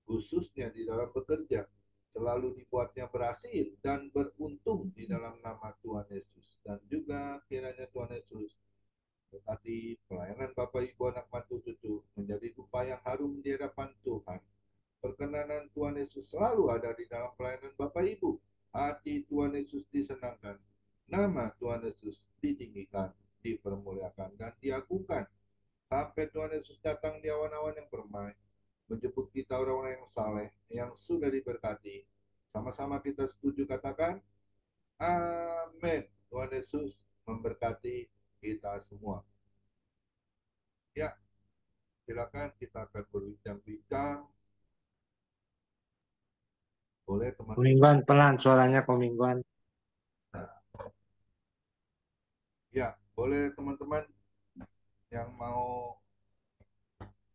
khususnya di dalam bekerja, selalu dibuatnya berhasil dan beruntung di dalam nama Tuhan Yesus. Dan juga kiranya Tuhan Yesus berkati pelayanan Bapak Ibu anak mantu cucu menjadi dupa yang harum di hadapan Tuhan. Perkenanan Tuhan Yesus selalu ada di dalam pelayanan Bapak Ibu. Hati Tuhan Yesus disenangkan. Nama Tuhan Yesus ditinggikan, dipermuliakan, dan diagungkan. Sampai Tuhan Yesus datang di awan-awan yang permai, menjemput kita orang-orang yang saleh, yang sudah diberkati. Sama-sama kita setuju katakan, amin. Tuhan Yesus memberkati kita semua. Ya, silakan kita akan berbincang-bincang. Boleh teman-teman. Komingguan pelan suaranya Komingguan. Ya, boleh teman-teman yang mau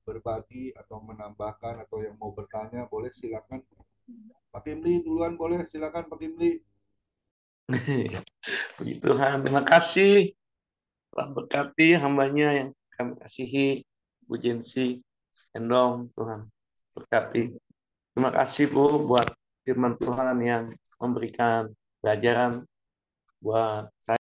berbagi atau menambahkan atau yang mau bertanya, boleh silakan. Pak Kimli duluan, boleh silakan Pak Kimli. Puji Tuhan, terima kasih telah berkati hambanya yang kami kasihi, Bu Jensi, Endong, Tuhan berkati. Terima kasih Bu buat firman Tuhan yang memberikan pelajaran buat saya.